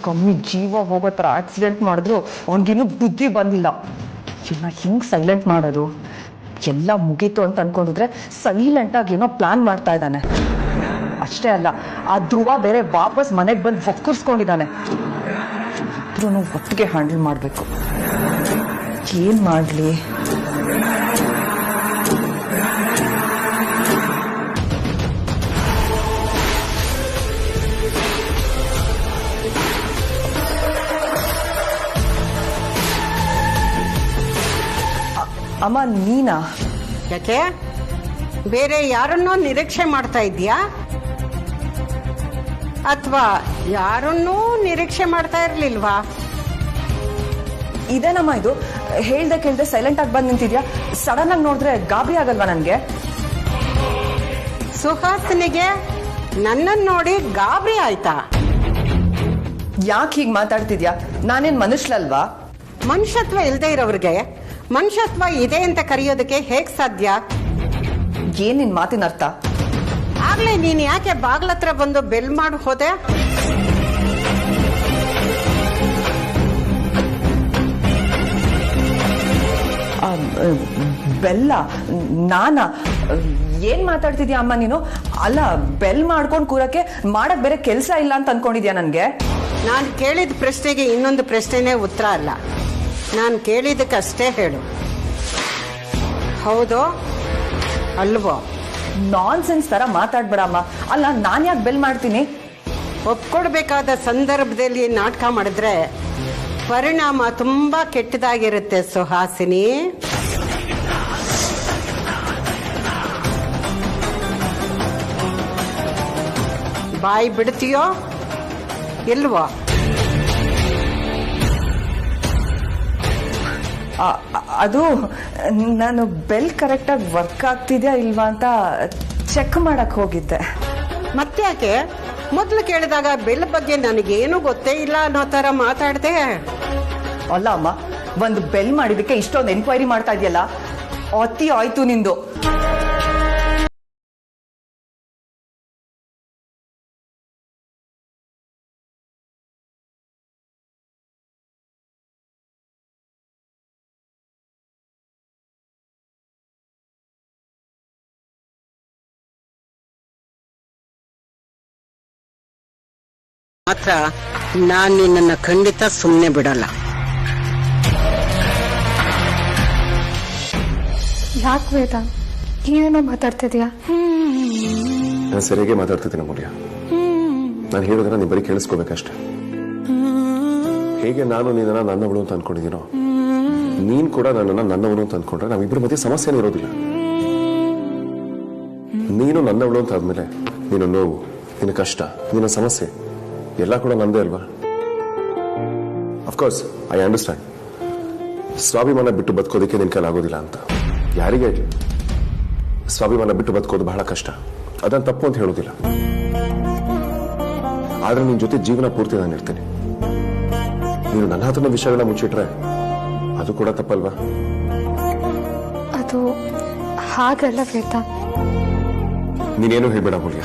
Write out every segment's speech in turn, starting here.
ಕಮ್ಮಿ ಜೀವ ಹೋಗೋ ಥರ ಆಕ್ಸಿಡೆಂಟ್ ಮಾಡಿದ್ರು ಅವನಿಗಿನ್ನೂ ಬುದ್ಧಿ ಬಂದಿಲ್ಲ. ಇನ್ನ ಹಿಂಗೆ ಸೈಲೆಂಟ್ ಮಾಡೋದು? ಎಲ್ಲ ಮುಗೀತು ಅಂತ ಅನ್ಕೊಂಡಿದ್ರೆ ಸೈಲೆಂಟಾಗಿ ಏನೋ ಪ್ಲಾನ್ ಮಾಡ್ತಾ ಇದ್ದಾನೆ. ಅಷ್ಟೇ ಅಲ್ಲ, ಆ ಧ್ರುವ ಬೇರೆ ವಾಪಸ್ ಮನೆಗೆ ಬಂದು ಹೊಕ್ಕರ್ಸ್ಕೊಂಡಿದ್ದಾನೆ. ಇಬ್ರು ಒಟ್ಟಿಗೆ ಹ್ಯಾಂಡಲ್ ಮಾಡಬೇಕು. ಏನು ಮಾಡಲಿ? ಅಮ್ಮ ನೀನಾ? ಯಾಕೆ ಬೇರೆ ಯಾರನ್ನೋ ನಿರೀಕ್ಷೆ ಮಾಡ್ತಾ ಇದೀಯಾ ಅಥವಾ ಯಾರನ್ನೂ ನಿರೀಕ್ಷೆ ಮಾಡ್ತಾ ಇರ್ಲಿಲ್ವಾ? ಇದೇನಮ್ಮ ಇದು? ಹೇಳ್ದೆ ಕೇಳ್ದೆ ಸೈಲೆಂಟ್ ಆಗಿ ಬಂದು ನಿಂತಿದ್ಯಾ. ಸಡನ್ ಆಗಿ ನೋಡಿದ್ರೆ ಗಾಬರಿ ಆಗಲ್ವಾ ನನ್ಗೆ? ಸುಹಾಸಿನಿಗೆ ನನ್ನನ್ನು ನೋಡಿ ಗಾಬರಿ ಆಯ್ತಾ? ಯಾಕೆ ಹೀಗೆ ಮಾತಾಡ್ತಿದ್ಯಾ? ನಾನೇನ್ ಮನುಷ್ಯಲ್ವಾ? ಮನುಷ್ಯತ್ವ ಇಲ್ದೇ ಇರೋವ್ರಿಗೆ ಮನುಷ್ಯತ್ವ ಇದೆ ಅಂತ ಕರೆಯೋದಕ್ಕೆ ಹೇಗ್ ಸಾಧ್ಯ? ಏನ್ ನಿನ್ ಮಾತಿನ ಅರ್ಥ? ಆಗ್ಲೇ ನೀನ್ ಯಾಕೆ ಬಾಗ್ಲತ್ರ ಬಂದು ಬೆಲ್ ಮಾಡಿ ಹೋದೆ? ಬೆಲ್ಲ? ನಾನಾ? ಏನ್ ಮಾತಾಡ್ತಿದ್ಯಾ ಅಮ್ಮ ನೀನು? ಅಲ್ಲ, ಬೆಲ್ ಮಾಡ್ಕೊಂಡ್ ಕೂರಕ್ಕೆ ಮಾಡಕ್ ಬೇರೆ ಕೆಲ್ಸ ಇಲ್ಲ ಅಂತ ಅನ್ಕೊಂಡಿದ್ಯಾ ನನ್ಗೆ? ನಾನು ಕೇಳಿದ ಪ್ರಶ್ನೆಗೆ ಇನ್ನೊಂದು ಪ್ರಶ್ನೆನೇ ಉತ್ತರ ಅಲ್ಲ. ನಾನು ಕೇಳಿದಕ್ಕಷ್ಟೇ ಹೇಳು. ಹೌದೋ ಅಲ್ವೋ? ನಾನ್ ಸೆನ್ಸ್ ತರ ಮಾತಾಡ್ಬೇಡಮ್ಮ. ಅಲ್ಲ, ನಾನ್ ಯಾಕೆ ಬೆಲ್ ಮಾಡ್ತೀನಿ? ಒಪ್ಕೊಡ್ಬೇಕಾದ ಸಂದರ್ಭದಲ್ಲಿ ನಾಟಕ ಮಾಡಿದ್ರೆ ಪರಿಣಾಮ ತುಂಬಾ ಕೆಟ್ಟದಾಗಿರುತ್ತೆ ಸುಹಾಸಿನಿ. ಬಾಯಿ ಬಿಡ್ತೀಯೋ ಇಲ್ವೋ? ಅದು ನಾನು ಬೆಲ್ ಕರೆಕ್ಟಾಗಿ ವರ್ಕ್ ಆಗ್ತಿದ್ಯಾ ಇಲ್ವಾ ಅಂತ ಚೆಕ್ ಮಾಡಕ್ ಹೋಗಿದ್ದೆ. ಮತ್ತೆ ಯಾಕೆ ಮೊದಲು ಕೇಳಿದಾಗ ಬೆಲ್ ಬಗ್ಗೆ ನನಗೇನು ಗೊತ್ತೇ ಇಲ್ಲ ಅನ್ನೋ ತರ ಮಾತಾಡ್ದೆ? ಅಲ್ಲ ಅಮ್ಮ, ಒಂದು ಬೆಲ್ ಮಾಡಿದಕ್ಕೆ ಇಷ್ಟೊಂದು ಎನ್ಕ್ವೈರಿ ಮಾಡ್ತಾ ಇದೆಯಲ್ಲ, ಅತಿ ಆಯ್ತು ನಿಂದು. ಮಾತ್ರ ನಾನು ನಿನ್ನನ್ನು ಖಂಡಿತ ಸುಮ್ಮನೆ ಬಿಡಲ್ಲ. ಯಾಕೆ ವೇದ ಏನೇನೋ ಮಾತಾಡ್ತಿದ್ಯಾ? ನಾನು ಸರಿಯಾಗಿ ಮಾತಾಡ್ತಿದ್ದೀನಿ ಅಮೂಲ್ಯ. ನಾನು ಹೇಳೋದನ್ನ ನೀವು ಬರೀ ಕೇಳಿಸ್ಕೋಬೇಕಷ್ಟೆ. ಹೇಗೆ ನಾನು ನಿನ್ನನ್ನ ನನ್ನವಳು ಅಂತ ಅನ್ಕೊಂಡಿದ್ದೀನೋ, ನೀನ್ ಕೂಡ ನನ್ನನ್ನ ನನ್ನವಳು ಅಂತ ಅನ್ಕೊಂಡ್ರೆ ನಾವಿಬ್ಬರ ಮಧ್ಯೆ ಸಮಸ್ಯೆನೇ ಇರೋದಿಲ್ಲ. ನೀನು ನನ್ನವಳು ಅಂತ ಆದ್ಮೇಲೆ ನಿನ್ನ ನೋವು, ನಿನ್ನ ಕಷ್ಟ, ನಿನ್ನ ಸಮಸ್ಯೆ ಎಲ್ಲ ಕೂಡ ನಂದೇ ಅಲ್ವಾ? Of course I understand. ಸ್ವಾಭಿಮಾನ ಬಿಟ್ಟು ಬದುಕೋದಕ್ಕೆ ನಿನ್ ಕೈಲಿ ಆಗೋದಿಲ್ಲ ಅಂತ. ಯಾರಿಗೆ ಸ್ವಾಭಿಮಾನ ಬಿಟ್ಟು ಬದುಕೋದು ಬಹಳ ಕಷ್ಟ, ಅದನ್ನ ತಪ್ಪು ಅಂತ ಹೇಳೋದಿಲ್ಲ. ಆದ್ರೆ ನಿನ್ ಜೊತೆ ಜೀವನ ಪೂರ್ತಿ ನಾನು ಇರ್ತೇನೆ. ನೀನು ನನ್ನ ಹತ್ರನ ವಿಷಯಗಳನ್ನ ಮುಚ್ಚಿಟ್ರೆ ಅದು ಕೂಡ ತಪ್ಪಲ್ವಾ? ಅದು ಹಾಗಲ್ಲ ವೇದ. ನೀನೇನು ಹೇಳ್ಬೇಡ ಅಮೂಲ್ಯ.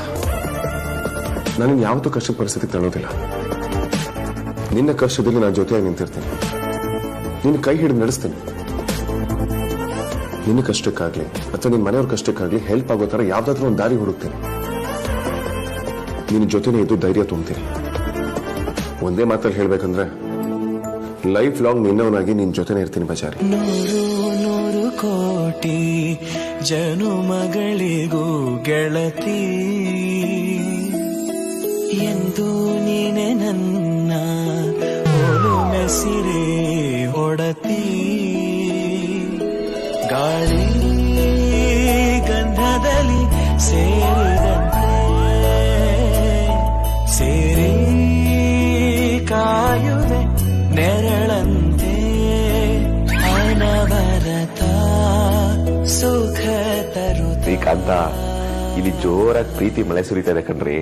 ನಾನು ಯಾವತ್ತೂ ಕಷ್ಟದ ಪರಿಸ್ಥಿತಿ ತಳ್ಳೋದಿಲ್ಲ. ನಿನ್ನ ಕಷ್ಟದಲ್ಲಿ ನಾನು ಜೊತೆಯಾಗಿ ನಿಂತಿರ್ತೇನೆ. ನಿನ್ನ ಕೈ ಹಿಡಿದು ನಡೆಸ್ತೇನೆ. ನಿನ್ನ ಕಷ್ಟಕ್ಕಾಗ್ಲಿ ಅಥವಾ ನಿನ್ನ ಮನೆಯವ್ರ ಕಷ್ಟಕ್ಕಾಗ್ಲಿ ಹೆಲ್ಪ್ ಆಗೋ ತರ ಯಾವ್ದಾದ್ರೂ ಒಂದು ದಾರಿ ಹುಡುಕ್ತೇನೆ. ನಿನ್ನ ಜೊತೆನೇ ಇದ್ದು ಧೈರ್ಯ ತುಂಬ್ತೀನಿ. ಒಂದೇ ಮಾತಲ್ಲಿ ಹೇಳ್ಬೇಕಂದ್ರೆ ಲೈಫ್ ಲಾಂಗ್ ನಿನ್ನವನಾಗಿ ನಿನ್ ಜೊತೆನೇ ಇರ್ತೀನಿ ಬಜಾರಿ. 100 ಕೋಟಿ ಜನುಮಗಳಿಗೂ ಗೆಳತಿ ಎಂದು ನೀನೆ ನನ್ನ ಮೆಸಿರೆ ಹೊಡತಿ. ಗಾಳಿ ಗಂಧದಲ್ಲಿ ಸೇರಿದಂತೆ ಸೇರಿ ಕಾಯುವೆ ನೆರಳಂತೆ ಅನವರತ ಸುಖ ತರುತ್ತ. ಶ್ರೀಕಾಂತ, ಇಲ್ಲಿ ಜೋರಾಗಿ ಪ್ರೀತಿ ಮಳೆ ಸುರಿತಾ ಇದೆ ಕಣ್ರಿ.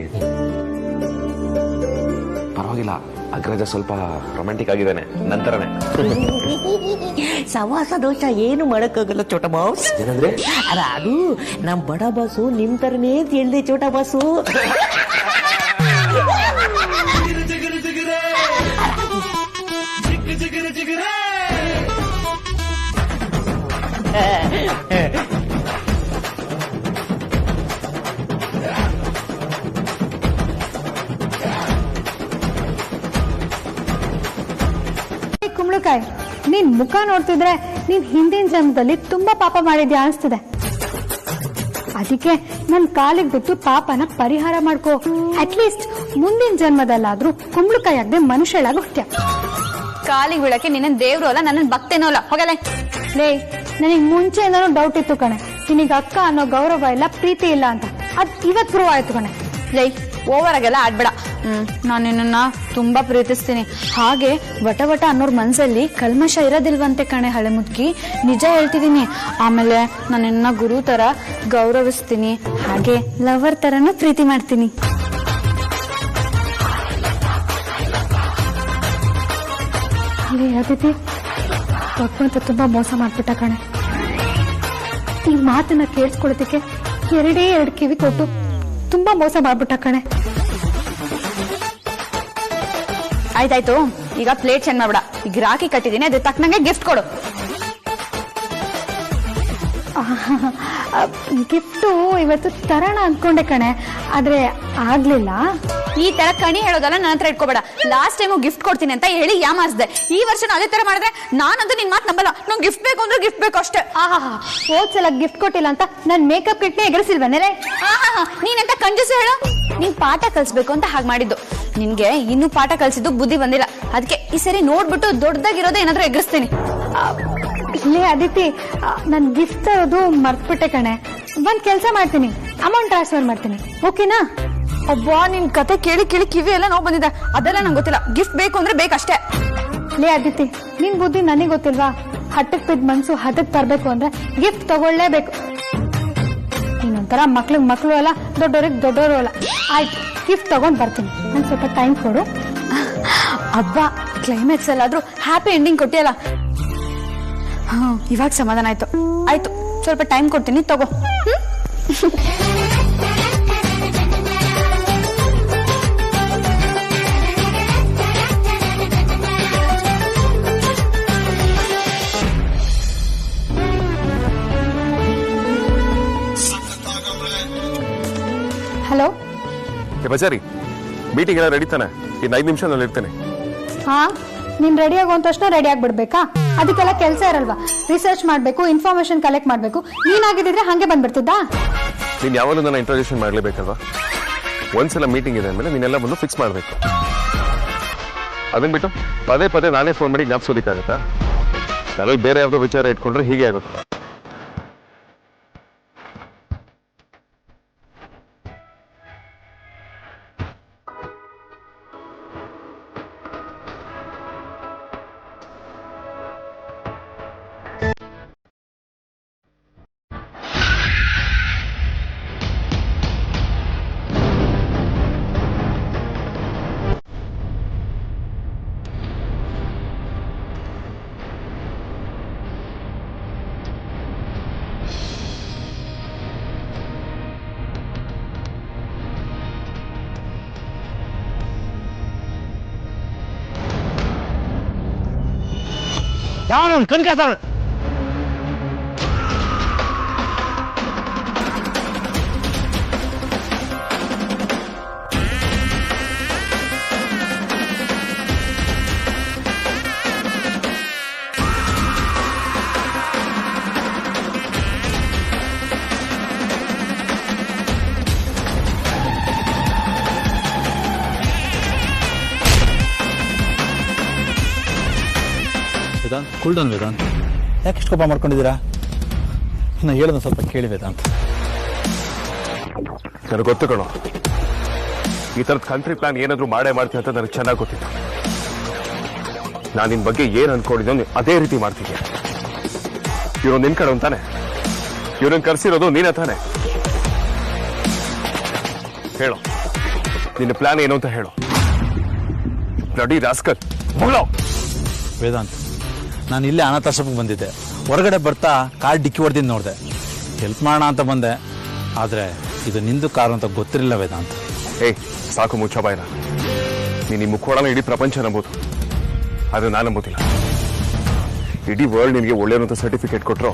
ಪರವಾಗಿಲ್ಲ, ಅಗ್ರಜ ಸ್ವಲ್ಪ ರೊಮ್ಯಾಂಟಿಕ್ ಆಗಿದ್ದಾನೆ. ನಂತರನೇ ಸವಾಸ ದೋಷ ಏನು ಮಾಡಕ್ಕಾಗಲ್ಲ ಚೋಟ ಬಾಸ್. ಏನಂದ್ರೆ ಅಲ್ಲ ಅದು ನಮ್ ಬಡ ಬಾಸು ನಿಮ್ ತರನೇ ಅಂತ ಹೇಳ್ದೆ ಚೋಟ ಬಾಸು. ಕುಂಬಳಕಾಯಿ, ನೀನ್ ಮುಖ ನೋಡ್ತಿದ್ರೆ ನೀನ್ ಹಿಂದಿನ ಜನ್ಮದಲ್ಲಿ ತುಂಬಾ ಪಾಪ ಮಾಡಿದ್ಯಾ ಅನ್ಸ್ತಿದೆ. ಅದಕ್ಕೆ ನನ್ ಕಾಲಿಗೆ ಬಿಟ್ಟು ಪಾಪನ ಪರಿಹಾರ ಮಾಡ್ಕೋ. ಅಟ್ಲೀಸ್ಟ್ ಮುಂದಿನ ಜನ್ಮದಲ್ಲಾದ್ರೂ ಕುಂಬಳಕಾಯಿ ಆಗದೆ ಮನುಷ್ಯಳಾಗ ಹುಟ್ಟ್ಯ. ಕಾಲಿಗೆ ಬೀಳಕ್ಕೆ ನಿನ್ನ ದೇವ್ರು ಅಲ್ಲ, ನನ್ನ ಭಕ್ತೇನೋ ಅಲ್ಲ. ಹೋಗಲ್ಲ ಲೇ, ನನಗ್ ಮುಂಚೆಯಿಂದನೂ ಡೌಟ್ ಇತ್ತು ಕಣೆ, ನಿನಗೆ ಅಕ್ಕ ಅನ್ನೋ ಗೌರವ ಇಲ್ಲ, ಪ್ರೀತಿ ಇಲ್ಲ ಅಂತ. ಅದ್ ಇವತ್ ಪ್ರೂವ್ ಆಯ್ತು ಕಣೆ. ಲೈ, ಓವರ್ ಆಗೆಲ್ಲ ಆಡ್ಬೇಡ. ನಾನು ನಿನ್ನ ತುಂಬಾ ಪ್ರೀತಿಸ್ತೀನಿ. ಹಾಗೆ ವಟ ವಟ ಅನ್ನೋರ್ ಮನ್ಸಲ್ಲಿ ಕಲ್ಮಶ ಇರೋದಿಲ್ವಂತೆ ಕಣೆ ಹಳೆ ಮುದ್ಕಿ, ನಿಜ ಹೇಳ್ತಿದೀನಿ. ಆಮೇಲೆ ನಾನು ನಿನ್ನ ಗುರು ತರ ಗೌರವಿಸ್ತೀನಿ, ಹಾಗೆ ಲವರ್ ತರನು ಪ್ರೀತಿ ಮಾಡ್ತೀನಿ. ಅದಿತಿ, ಭಗವಂತ ತುಂಬಾ ಮೋಸ ಮಾಡ್ಬಿಟ್ಟ ಕಣೆ. ಈ ಮಾತನ್ನ ಕೇಳಿಸ್ಕೊಳ್ಳೋದಕ್ಕೆ 2 ಕಿವಿ ಕೊಟ್ಟು ತುಂಬಾ ಮೋಸ ಮಾಡ್ಬಿಟ್ಟ ಕಣೆ. ಆಯ್ತಾಯ್ತು, ಈಗ ಪ್ಲೇಟ್ ಚೇಂಜ್ ಮಾಡ್ಬೇಡ. ಈಗ ರಾಖಿ ಕಟ್ಟಿದೀನಿ, ಅದ್ರ ತಕ್ಕನಂಗೆ ಗಿಫ್ಟ್ ಕೊಡು. ಗಿಫ್ಟು ಇವತ್ತು ತರೋಣ ಅನ್ಕೊಂಡೆ ಕಣೆ, ಆದ್ರೆ ಆಗ್ಲಿಲ್ಲ. ಈ ತರ ಕಣಿ ಹೇಳೋದಲ್ಲ, ನನ್ನ ಹತ್ರ ಇಟ್ಕೋಬೇಡ. ಲಾಸ್ಟ್ ಟೈಮು ಗಿಫ್ಟ್ ಕೊಡ್ತೀನಿ ಅಂತ ಹೇಳಿ ಯಾಮಾರಿಸಿದೆ. ಈ ವರ್ಷ ಅದೇ ತರ ಮಾಡಿದ್ರೆ ನಾನಂತೂ ನಿನ್ ಮಾತು ನಂಬಲ್ಲ. ನಂಗೆ ಗಿಫ್ಟ್ ಬೇಕು ಅಂದ್ರೆ ಗಿಫ್ಟ್ ಬೇಕು ಅಷ್ಟೇ. ಹೋದ್ಸಲ ಗಿಫ್ಟ್ ಕೊಟ್ಟಿಲ್ಲ ಅಂತ ನನ್ ಮೇಕಪ್ ಕಿಟ್ನೇ ಎಗರಿಸಿಲ್ವನೇ? ನೀನೆಂತ ಕಂಜೂಸ್ ಹೇಳು. ನೀನ್ ಪಾಠ ಕಲ್ಸ್ಬೇಕು ಅಂತ ಹಾಗೆ ಮಾಡಿದ್ದು. ನಿನ್ಗೆ ಇನ್ನೂ ಪಾಠ ಕಲ್ಸಿದ್ದು ಬುದ್ಧಿ ಬಂದಿಲ್ಲ. ಅದಕ್ಕೆ ಈ ಸರಿ ನೋಡ್ಬಿಟ್ಟು ದೊಡ್ಡದಾಗಿರೋದು ಏನಾದ್ರೂ ಎಗರಿಸ್ತೀನಿ. ಇಲ್ಲೇ ಅದಿತಿ, ನನ್ ಗಿಫ್ಟ್ ತರೋದು ಮರ್ತ್ಬಿಟ್ಟೆ ಕಣೆ. ಒಂದ್ ಕೆಲ್ಸ ಮಾಡ್ತೀನಿ, ಅಮೌಂಟ್ ಟ್ರಾನ್ಸ್ಫರ್ ಮಾಡ್ತೀನಿ, ಓಕೆನಾ? ಒಬ್ಬ ನಿನ್ ಕತೆ ಕೇಳಿ ಕೇಳಿ ಕಿವಿ ಎಲ್ಲ ನೋವು ಬಂದಿದೆ. ಅದೆಲ್ಲ ನಂಗೆ ಗೊತ್ತಿಲ್ಲ. ಗಿಫ್ಟ್ ಬೇಕು ಅಂದ್ರೆ ಬೇಕಷ್ಟೇ. ಲೇ ಅದಿತಿ, ನಿನ್ ಬುದ್ಧಿ ನನಗೆ ಗೊತ್ತಿಲ್ವಾ? ಹಟ್ಟಕ್ ಬಿದ್ದ ಮನ್ಸು ಹದಕ್ ತರ್ಬೇಕು ಅಂದ್ರೆ ಗಿಫ್ಟ್ ತಗೊಳ್ಳೇಬೇಕು. ಇನ್ನೊಂಥರ ಮಕ್ಳು ಅಲ್ಲ, ದೊಡ್ಡವ್ರಿಗೆ ದೊಡ್ಡವರು ಅಲ್ಲ. ಆಯ್ತು, ಗಿಫ್ಟ್ ತಗೊಂಡ್ ಬರ್ತೀನಿ. ನನ್ ಸ್ವಲ್ಪ ಟೈಮ್ ಕೊಡು. ಹಬ್ಬ ಕ್ಲೈಮ್ಯಾಕ್ಸ್ ಅಲ್ಲಾದ್ರೂ ಹ್ಯಾಪಿ ಎಂಡಿಂಗ್ ಕೊಟ್ಟಿಯಲ್ಲ. ಇವಾಗ ಸಮಾಧಾನ ಆಯ್ತು. ಆಯ್ತು, ಸ್ವಲ್ಪ ಟೈಮ್ ಕೊಡ್ತೀನಿ, ತಗೋ. ಹಲೋ ಬಜಾರಿ, ಮೀಟಿಂಗ್ ಎಲ್ಲ ರೆಡಿ ತಾನೆ? ಇನ್ನು 5 ನಿಮಿಷ ನಾನು ಇರ್ತೇನೆ. ಹಾ, ನೀನ್ ರೆಡಿ ಆಗೋ ತಕ್ಷಣ ರೆಡಿ ಆಗ್ಬಿಡ್ಬೇಕಾ? ಅದಕ್ಕೆಲ್ಲ ಕೆಲಸ ಇರಲ್ವಾ? ರಿಸರ್ಚ್ ಮಾಡ್ಬೇಕು, ಇನ್ಫಾರ್ಮೇಶನ್ ಕಲೆಕ್ಟ್ ಮಾಡ್ಬೇಕು. ನೀನಾಗಿದ್ರೆ ಹಂಗೆ ಬಂದ್ಬಿಡ್ತಿದ್ದಾ? ನೀನ್ ಯಾವಾಗಲೂ ನನ್ನ ಇಂಟ್ರೊಡಕ್ಷನ್ ಮಾಡ್ಲೇಬೇಕಲ್ವಾ? ಒಂದ್ಸಲ ಮೀಟಿಂಗ್ ಇದೆ ಅಂದ್ಮೇಲೆ ನೀನೆಲ್ಲ ಬಂದು ಫಿಕ್ಸ್ ಮಾಡ್ಬೇಕು. ಅದನ್ ಬಿಟ್ಟು ಪದೇ ಪದೇ ನಾನೇ ಫೋನ್ ಮಾಡಿ ಜ್ಞಾಪಿಸೋದಕ್ಕಾಗತ್ತಾ? ನಾನು ಬೇರೆ ಯಾವ್ದೋ ವಿಚಾರ ಇಟ್ಕೊಂಡ್ರೆ ಹೀಗೆ ಆಗುತ್ತೆ. ಯಾವನು ಕನ್ಕಾತಾನ? Vedanth, cool down Vedanth. ಯಾಕೆ ಇಷ್ಟು ಕೋಪ ಮಾಡ್ಕೊಂಡಿದ್ದೀರಾ? ನಾನು ಹೇಳೋದು ಸ್ವಲ್ಪ ಕೇಳಿ ವೇದಾಂತ್. ನನಗೆ ಗೊತ್ತು ಕಣೋ, ಈ ಥರದ ಕಂಟ್ರಿ ಪ್ಲಾನ್ ಏನಾದರೂ ಮಾಡೇ ಮಾಡ್ತೀನಿ ಅಂತ ನನಗೆ ಚೆನ್ನಾಗಿ ಗೊತ್ತಿತ್ತು. ನಾನು ನಿನ್ನ ಬಗ್ಗೆ ಏನು ಅನ್ಕೊಂಡಿದ್ದೋ ನೀವು ಅದೇ ರೀತಿ ಮಾಡ್ತೀನಿ. ಇವ್ರು ನಿನ್ ಕಡೆ ಅಂತಾನೆ, ಇವ್ರನ್ನ ಕರ್ಸಿರೋದು ನೀನೇ ತಾನೆ? ಹೇಳು, ನಿನ್ನ ಪ್ಲಾನ್ ಏನು ಅಂತ ಹೇಳು. Bloody rascal. ವೇದಾಂತ್, ನಾನು ಇಲ್ಲೇ ಅನಾಥಾಶ್ರಮಕ್ಕೆ ಬಂದಿದ್ದೆ. ಹೊರಗಡೆ ಬರ್ತಾ ಕಾರ್ ಡಿಕ್ಕಿ ಹೊಡೆದಿದ್ದು ನೋಡಿದೆ. ಹೆಲ್ಪ್ ಮಾಡೋಣ ಅಂತ ಬಂದೆ, ಆದರೆ ಇದು ನಿಂದು ಕಾರು ಅಂತ ಗೊತ್ತಿರಲಿಲ್ಲ ವೇದಾಂತ್. ಏಯ್ ಸಾಕು ಮುಚ್ಚ ಬಾಯ್ನ. ನೀನು ಈ ಮುಖೋಡನ ಇಡೀ ಪ್ರಪಂಚ ನಂಬೋದು, ಆದರೆ ನಾನು ನಂಬೋದಿಲ್ಲ. ಇಡೀ ವರ್ಲ್ಡ್ ನಿನಗೆ ಒಳ್ಳೆಯವಂತ ಸರ್ಟಿಫಿಕೇಟ್ ಕೊಟ್ಟರು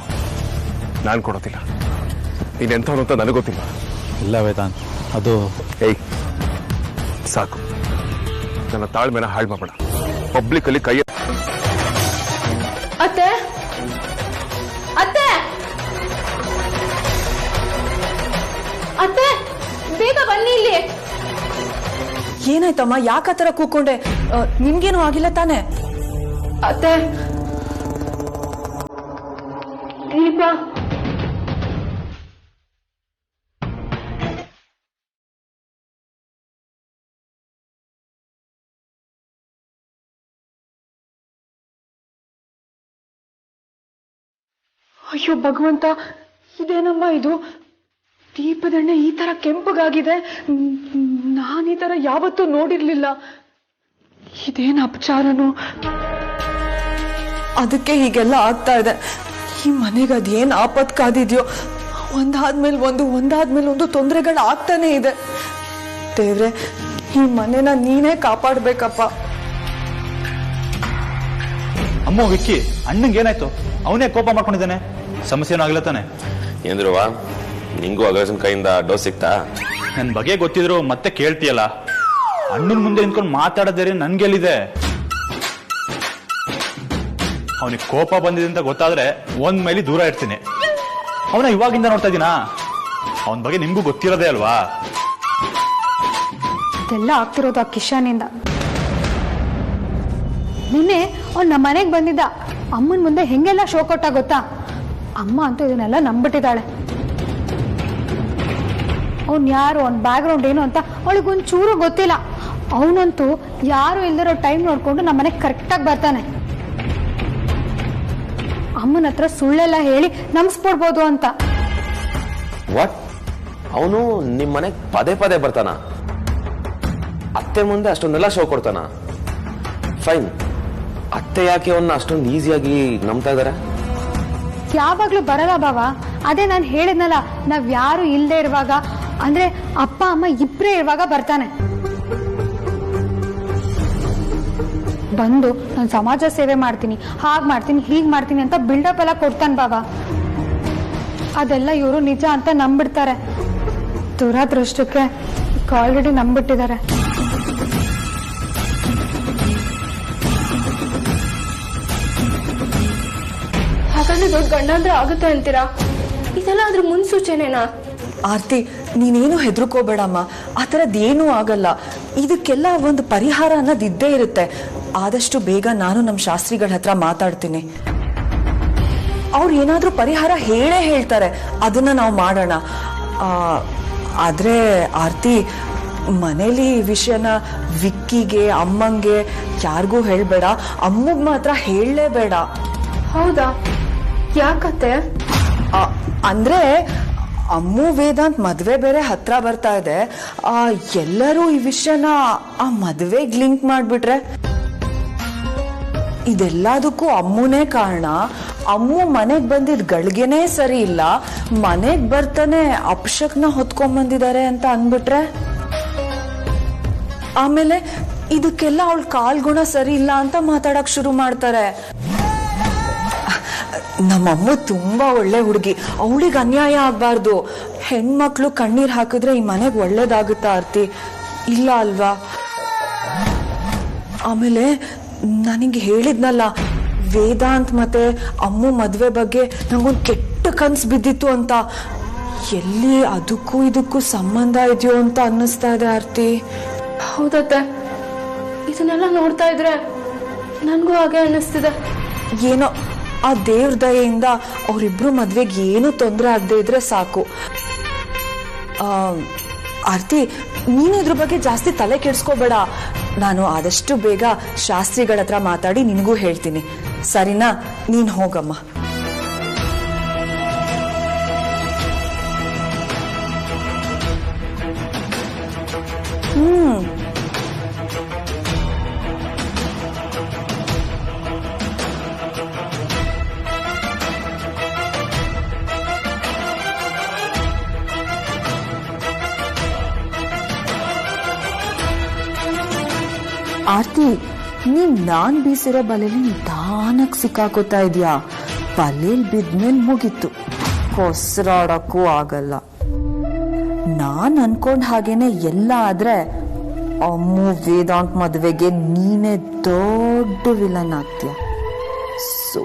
ನಾನು ಕೊಡೋದಿಲ್ಲ. ನೀನು ಎಂಥವನು ಅಂತ ನನಗೆ ಗೊತ್ತಿಲ್ಲ. ಇಲ್ಲ ವೇದಾಂತ್, ಅದು ಏಯ್ ಸಾಕು, ನನ್ನ ತಾಳ್ಮೆನ ಹಾಳು ಮಾಡಬೇಡ. ಪಬ್ಲಿಕಲ್ಲಿ ಕೈ ಅತ್ತೆ ಅತ್ತೆ ಅತ್ತೆ ಬೇಗ ಬನ್ನಿ ಇಲ್ಲಿ. ಏನಾಯ್ತಮ್ಮ? ಯಾಕೆ ಆ ಥರ ಕೂಕೊಂಡೆ? ನಿನ್ಗೇನು ಆಗಿಲ್ಲ ತಾನೆ? ಅತ್ತೆ ದೀಪ ಅಯ್ಯೋ ಭಗವಂತ, ಇದೇನಮ್ಮ ಇದು? ದೀಪದೆಣ್ಣೆ ಈ ತರ ಕೆಂಪಗಾಗಿದೆ. ನಾನು ಈ ತರ ಯಾವತ್ತೂ ನೋಡಿರ್ಲಿಲ್ಲ. ಇದೇನು ಅಪಚಾರನು? ಅದಕ್ಕೆ ಹೀಗೆಲ್ಲ ಆಗ್ತಾ ಇದೆ. ಈ ಮನೆಗೆ ಅದೇನು ಆಪತ್ ಕಾದಿದ್ಯೋ, ಒಂದಾದ್ಮೇಲೆ ಒಂದು ತೊಂದರೆಗಳು ಆಗ್ತಾನೆ ಇದೆ. ದೇವ್ರೆ, ಈ ಮನೆನ ನೀನೇ ಕಾಪಾಡ್ಬೇಕಪ್ಪ. ಅಮ್ಮ ವಿಕ್ಕಿ, ಅಣ್ಣಂಗೆ ಏನಾಯ್ತು? ಅವನೇ ಕೋಪ ಮಾಡ್ಕೊಂಡಿದ್ದಾನೆ. ಸಮಸ್ಯೆ ಏನೂ ಆಗಿಲ್ಲ ತಾನೆ? ಏನ್ರುವಾ, ನಿಂಗೂ ಅಗಸನ್ ಕೈಯಿಂದ ಡೋಸ್ ಸಿಕ್ತಾ? ನನ್ನ ಬಗ್ಗೆ ಗೊತ್ತಿದ್ರು ಮತ್ತೆ ಕೇಳ್ತೀಯಲ್ಲ. ಅಣ್ಣನ ಮುಂದೆ ನಿಂತ್ಕೊಂಡು ಮಾತಾಡೋದೇ ನನ್ಗೆಲ್ಲಿದೆ? ಅವನಿಗೆ ಕೋಪ ಬಂದಿದೆ ಅಂತ ಗೊತ್ತಾದ್ರೆ ಒಂದ್ ಮೈಲಿ ದೂರ ಇರ್ತೀನಿ. ಅವನ ಇವಾಗಿಂದ ನೋಡ್ತಾ ಇದ್ದೀನಾ? ಅವನ ಬಗ್ಗೆ ನಿಮ್ಗೂ ಗೊತ್ತಿರೋದೇ ಅಲ್ವಾ? ಇದೆಲ್ಲ ಆಗ್ತಿರೋದು ಆ ಕಿಶನಿಂದ. ನಿನ್ನೆ ಅವ್ನು ನಮ್ಮ ಮನೆಗೆ ಬಂದಿದ್ದ. ಅಮ್ಮನ ಮುಂದೆ ಹೆಂಗೆಲ್ಲ ಶೋ ಕೊಟ್ಟ ಗೊತ್ತಾ? ಅಮ್ಮ ಅಂತೂ ಇದನ್ನೆಲ್ಲ ನಂಬಿಟ್ಟಿದ್ದಾಳೆ. ಅವ್ನು ಯಾರು, ಅವ್ನ ಬ್ಯಾಕ್ಗ್ರೌಂಡ್ ಏನು ಅಂತ ಅವಳಿಗೊಂಚೂರು ಗೊತ್ತಿಲ್ಲ. ಅವನಂತೂ ಯಾರು ಇಲ್ದಿರೋ ಟೈಮ್ ನೋಡ್ಕೊಂಡು ನಮ್ಮ ಮನೆಗೆ ಕರೆಕ್ಟಾಗಿ ಬರ್ತಾನೆ. ಅಮ್ಮನ ಹತ್ರ ಸುಳ್ಳೆಲ್ಲ ಹೇಳಿ ನಂಬಿಸ್ಕೊಡ್ಬೋದು ಅಂತ. ವಾಟ್? ಅವನು ನಿಮ್ ಮನೆಗ್ ಪದೇ ಪದೇ ಬರ್ತಾನ? ಅತ್ತೆ ಮುಂದೆ ಅಷ್ಟೊಂದೆಲ್ಲ ಶೋ ಕೊಡ್ತಾನ? ಫೈನ್, ಅತ್ತೆ ಯಾಕೆ ಅವನ್ನ ಅಷ್ಟೊಂದು ಈಸಿಯಾಗಿ ನಂಬ್ತಾ ಇದಾರೆ? ಯಾವಾಗ್ಲೂ ಬರಲ್ಲ ಬಾವ. ಅದೇ ನಾನು ಹೇಳಿದ್ನಲ್ಲ, ನಾವ್ ಯಾರು ಇಲ್ಲದೆ ಇರುವಾಗ, ಅಂದ್ರೆ ಅಪ್ಪ ಅಮ್ಮ ಇಬ್ರೇ ಇರುವಾಗ ಬರ್ತಾನೆ. ಬಂದು ನಾನು ಸಮಾಜ ಸೇವೆ ಮಾಡ್ತೀನಿ, ಹಾಗ್ ಮಾಡ್ತೀನಿ, ಹೀಗ್ ಮಾಡ್ತೀನಿ ಅಂತ ಬಿಲ್ಡಪ್ ಎಲ್ಲ ಕೊಡ್ತಾನೆ ಬಾವ. ಅದೆಲ್ಲ ಇವರು ನಿಜ ಅಂತ ನಂಬಿಡ್ತಾರೆ. ದುರದೃಷ್ಟಕ್ಕೆ ಆಲ್ರೆಡಿ ನಂಬಿಟ್ಟಿದ್ದಾರೆ. ಹಾಗಾದ್ರೆ ದೊಡ್ಡ ಗಂಡ ಅಂದ್ರೆ ಆಗುತ್ತೆ ಅಂತೀರಾ? ಇದೆಲ್ಲ ಅದ್ರ ಮುನ್ಸೂಚನೆನಾ? ಆರ್ತಿ, ನೀನೇನು ಹೆದರ್ಕೋಬೇಡಮ್ಮ. ಆ ಥರದ್ದೇನೂ ಆಗಲ್ಲ. ಇದಕ್ಕೆಲ್ಲ ಒಂದು ಪರಿಹಾರ ಅನ್ನೋದು ಇದ್ದೇ ಇರುತ್ತೆ. ಆದಷ್ಟು ಬೇಗ ನಾನು ನಮ್ಮ ಶಾಸ್ತ್ರಿಗಳ ಹತ್ರ ಮಾತಾಡ್ತೀನಿ. ಅವ್ರು ಏನಾದರೂ ಪರಿಹಾರ ಹೇಳ್ತಾರೆ, ಅದನ್ನ ನಾವು ಮಾಡೋಣ. ಆದ್ರೆ ಆರ್ತಿ, ಮನೇಲಿ ಈ ವಿಷಯನ ವಿಕ್ಕಿಗೆ, ಅಮ್ಮಂಗೆ ಯಾರಿಗೂ ಹೇಳ್ಬೇಡ. ಅಮ್ಮಗೆ ಮಾತ್ರ ಹೇಳಲೇಬೇಡ. ಹೌದಾ? ಯಾಕತ್ತೆ? ಅಂದ್ರೆ ಅಮ್ಮು ವೇದಾಂತ್ ಮದ್ವೆ ಬೇರೆ ಹತ್ರ ಬರ್ತಾ ಇದೆ. ಎಲ್ಲರೂ ಈ ವಿಷಯನ ಆ ಮದ್ವೆಗ್ ಲಿಂಕ್ ಮಾಡ್ಬಿಟ್ರೆ ಇದೆಲ್ಲದಕ್ಕೂ ಅಮ್ಮುನೇ ಕಾರಣ. ಅಮ್ಮು ಮನೆಗ್ ಬಂದಿದ್ ಗಳಿಗೆನೇ ಸರಿ ಇಲ್ಲ, ಮನೆಗ್ ಬರ್ತಾನೆ ಅಪಶಕ್ನ ಹೊತ್ಕೊಂಡ್ ಬಂದಿದ್ದಾರೆ ಅಂತ ಅನ್ಬಿಟ್ರೆ, ಆಮೇಲೆ ಇದಕ್ಕೆಲ್ಲ ಅವಳ ಕಾಲ್ಗುಣ ಸರಿ ಇಲ್ಲ ಅಂತ ಮಾತಾಡಕ್ ಶುರು ಮಾಡ್ತಾರೆ. ನಮ್ಮಮ್ಮ ತುಂಬಾ ಒಳ್ಳೆ ಹುಡುಗಿ, ಅವಳಿಗೆ ಅನ್ಯಾಯ ಆಗ್ಬಾರ್ದು. ಹೆಣ್ಮಕ್ಳು ಕಣ್ಣೀರ್ ಹಾಕಿದ್ರೆ ಈ ಮನೆಗೆ ಒಳ್ಳೇದಾಗುತ್ತಾ ಆರ್ತಿ? ಇಲ್ಲ ಅಲ್ವಾ? ಆಮೇಲೆ ನನಗೆ ಹೇಳಿದ್ನಲ್ಲ, ವೇದಾಂತ್ ಮತ್ತೆ ಅಮ್ಮು ಮದ್ವೆ ಬಗ್ಗೆ ನಂಗೊಂದು ಕೆಟ್ಟ ಕನ್ಸು ಬಿದ್ದಿತ್ತು ಅಂತ. ಎಲ್ಲಿ ಅದಕ್ಕೂ ಇದಕ್ಕೂ ಸಂಬಂಧ ಇದೆಯೋ ಅಂತ ಅನ್ನಿಸ್ತಾ ಇದೆ ಆರ್ತಿ. ಹೌದತ್ತೆ, ಇದನ್ನೆಲ್ಲ ನೋಡ್ತಾ ಇದ್ರೆ ನನ್ಗೂ ಹಾಗೆ ಅನ್ನಿಸ್ತಿದೆ. ಏನೋ ಆ ದೇವ್ರ ದಯೆಯಿಂದ ಅವರಿಬ್ರು ಮದ್ವೆಗೆ ಏನೂ ತೊಂದರೆ ಆಗದೆ ಇದ್ರೆ ಸಾಕು. ಆರ್ತಿ, ನೀನು ಇದ್ರ ಬಗ್ಗೆ ಜಾಸ್ತಿ ತಲೆ ಕೆಡ್ಸ್ಕೋಬೇಡ. ನಾನು ಆದಷ್ಟು ಬೇಗ ಶಾಸ್ತ್ರಿಗಳ ಹತ್ರ ಮಾತಾಡಿ ನಿನಗೂ ಹೇಳ್ತೀನಿ, ಸರಿನಾ? ನೀನ್ ಹೋಗಮ್ಮ. ಆರ್ತಿ ನೀನ್ ನಾನ್ ಬೀಸಿರೋ ಬಲೆಲಿ ನಿಧಾನಕ್ ಸಿಕ್ಕಾಕೋತಾ ಇದೀಯಾ. ಬಲೆಲ್ ಬಿದ್ಮೇಲೆ ಮುಗೀತು, ಹೊಸರಾಡಕ್ಕೂ ಆಗಲ್ಲ. ನಾನ್ ಅನ್ಕೊಂಡ್ ಹಾಗೇನೆ ಎಲ್ಲ ಆದ್ರೆ ಅಮ್ಮು ವೇದಾಂತ್ ಮದ್ವೆಗೆ ನೀನೇ ದೊಡ್ಡ ವಿಲನ್ ಆಗ್ತೀಯ. ಸೋ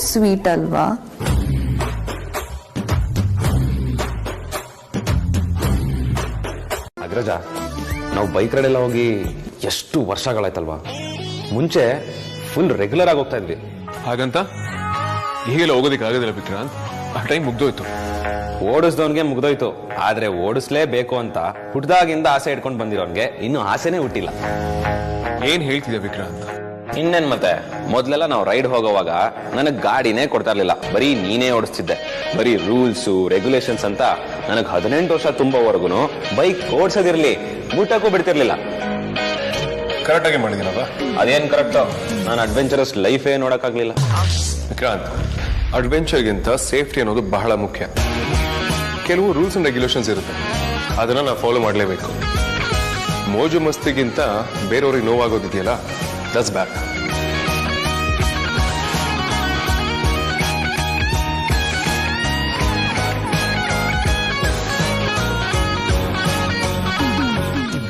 ಸ್ವೀಟ್ ಅಲ್ವಾ? ಅಗ್ರಜ, ನಾವು ಬೈಕ್ ರೈಡ್ ಎಲ್ಲ ಹೋಗಿ ಎಷ್ಟು ವರ್ಷಗಳಾಯ್ತಲ್ವಾ. ಮುಂಚೆ ಫುಲ್ ರೆಗ್ಯುಲರ್ ಆಗಿ ಹೋಗ್ತಾ ಇದ್ವಿ. ಹಾಗಂತ ಈಗೆಲ್ಲ ಹೋಗೋದಿಕ್ಕೆ ಆಗೋದಿಲ್ಲ ವಿಕ್ರಾಂತ್, ಆ ಟೈಮ್ ಮುಗ್ದೋಯ್ತು. ಓಡಿಸ್ದವನ್ಗೆ ಮುಗ್ದೋಯ್ತು, ಆದ್ರೆ ಓಡಿಸ್ಲೇಬೇಕು ಅಂತ ಹುಟ್ದಾಗಿಂದ ಆಸೆ ಇಟ್ಕೊಂಡು ಬಂದಿರೋನ್ಗೆ ಇನ್ನು ಆಸೆನೇ ಹುಟ್ಟಿಲ್ಲ. ಏನ್ ಹೇಳ್ತಿದ್ಯಾ ವಿಕ್ರಾಂತ್? ಇನ್ನೇನ್ ಮತ್ತೆ, ಮೊದ್ಲೆಲ್ಲ ನಾವು ರೈಡ್ ಹೋಗೋವಾಗ ನನಗ್ ಗಾಡಿನೇ ಕೊಡ್ತಾ ಇರ್ಲಿಲ್ಲ, ಬರೀ ನೀನೇ ಓಡಿಸ್ತಿದ್ದೆ. ಬರೀ ರೂಲ್ಸು ರೆಗ್ಯುಲೇಷನ್ಸ್ ಅಂತ ನನಗ್ 18 ವರ್ಷ ತುಂಬವರೆಗೂ ಬೈಕ್ ಓಡಿಸೋದಿರ್ಲಿ ಮುಟ್ಟಕ್ಕೂ ಬಿಡ್ತಿರ್ಲಿಲ್ಲ. ಕರೆಕ್ಟ್ ಆಗಿ ಮಾಡಿದಿನಲ್ವಾ? ಅದೇನ್ ಕರೆಕ್ಟ್, ನಾನು ಅಡ್ವೆಂಚರಸ್ ಲೈಫೇ ನೋಡಕ್ಕಾಗ್ಲಿಲ್ಲ. ವಿಕ್ರಾಂತ್, ಅಡ್ವೆಂಚರ್ಗಿಂತ ಸೇಫ್ಟಿ ಅನ್ನೋದು ಬಹಳ ಮುಖ್ಯ. ಕೆಲವು ರೂಲ್ಸ್ ಅಂಡ್ ರೆಗ್ಯುಲೇಷನ್ಸ್ ಇರುತ್ತೆ, ಅದನ್ನ ನಾವು ಫಾಲೋ ಮಾಡಲೇಬೇಕು. ಮೋಜು ಮಸ್ತಿಗಿಂತ ಬೇರೆಯವ್ರಿಗೆ ನೋವಾಗೋದಿದೆಯಲ್ಲ, ದಟ್ಸ್ ಬ್ಯಾಡ್.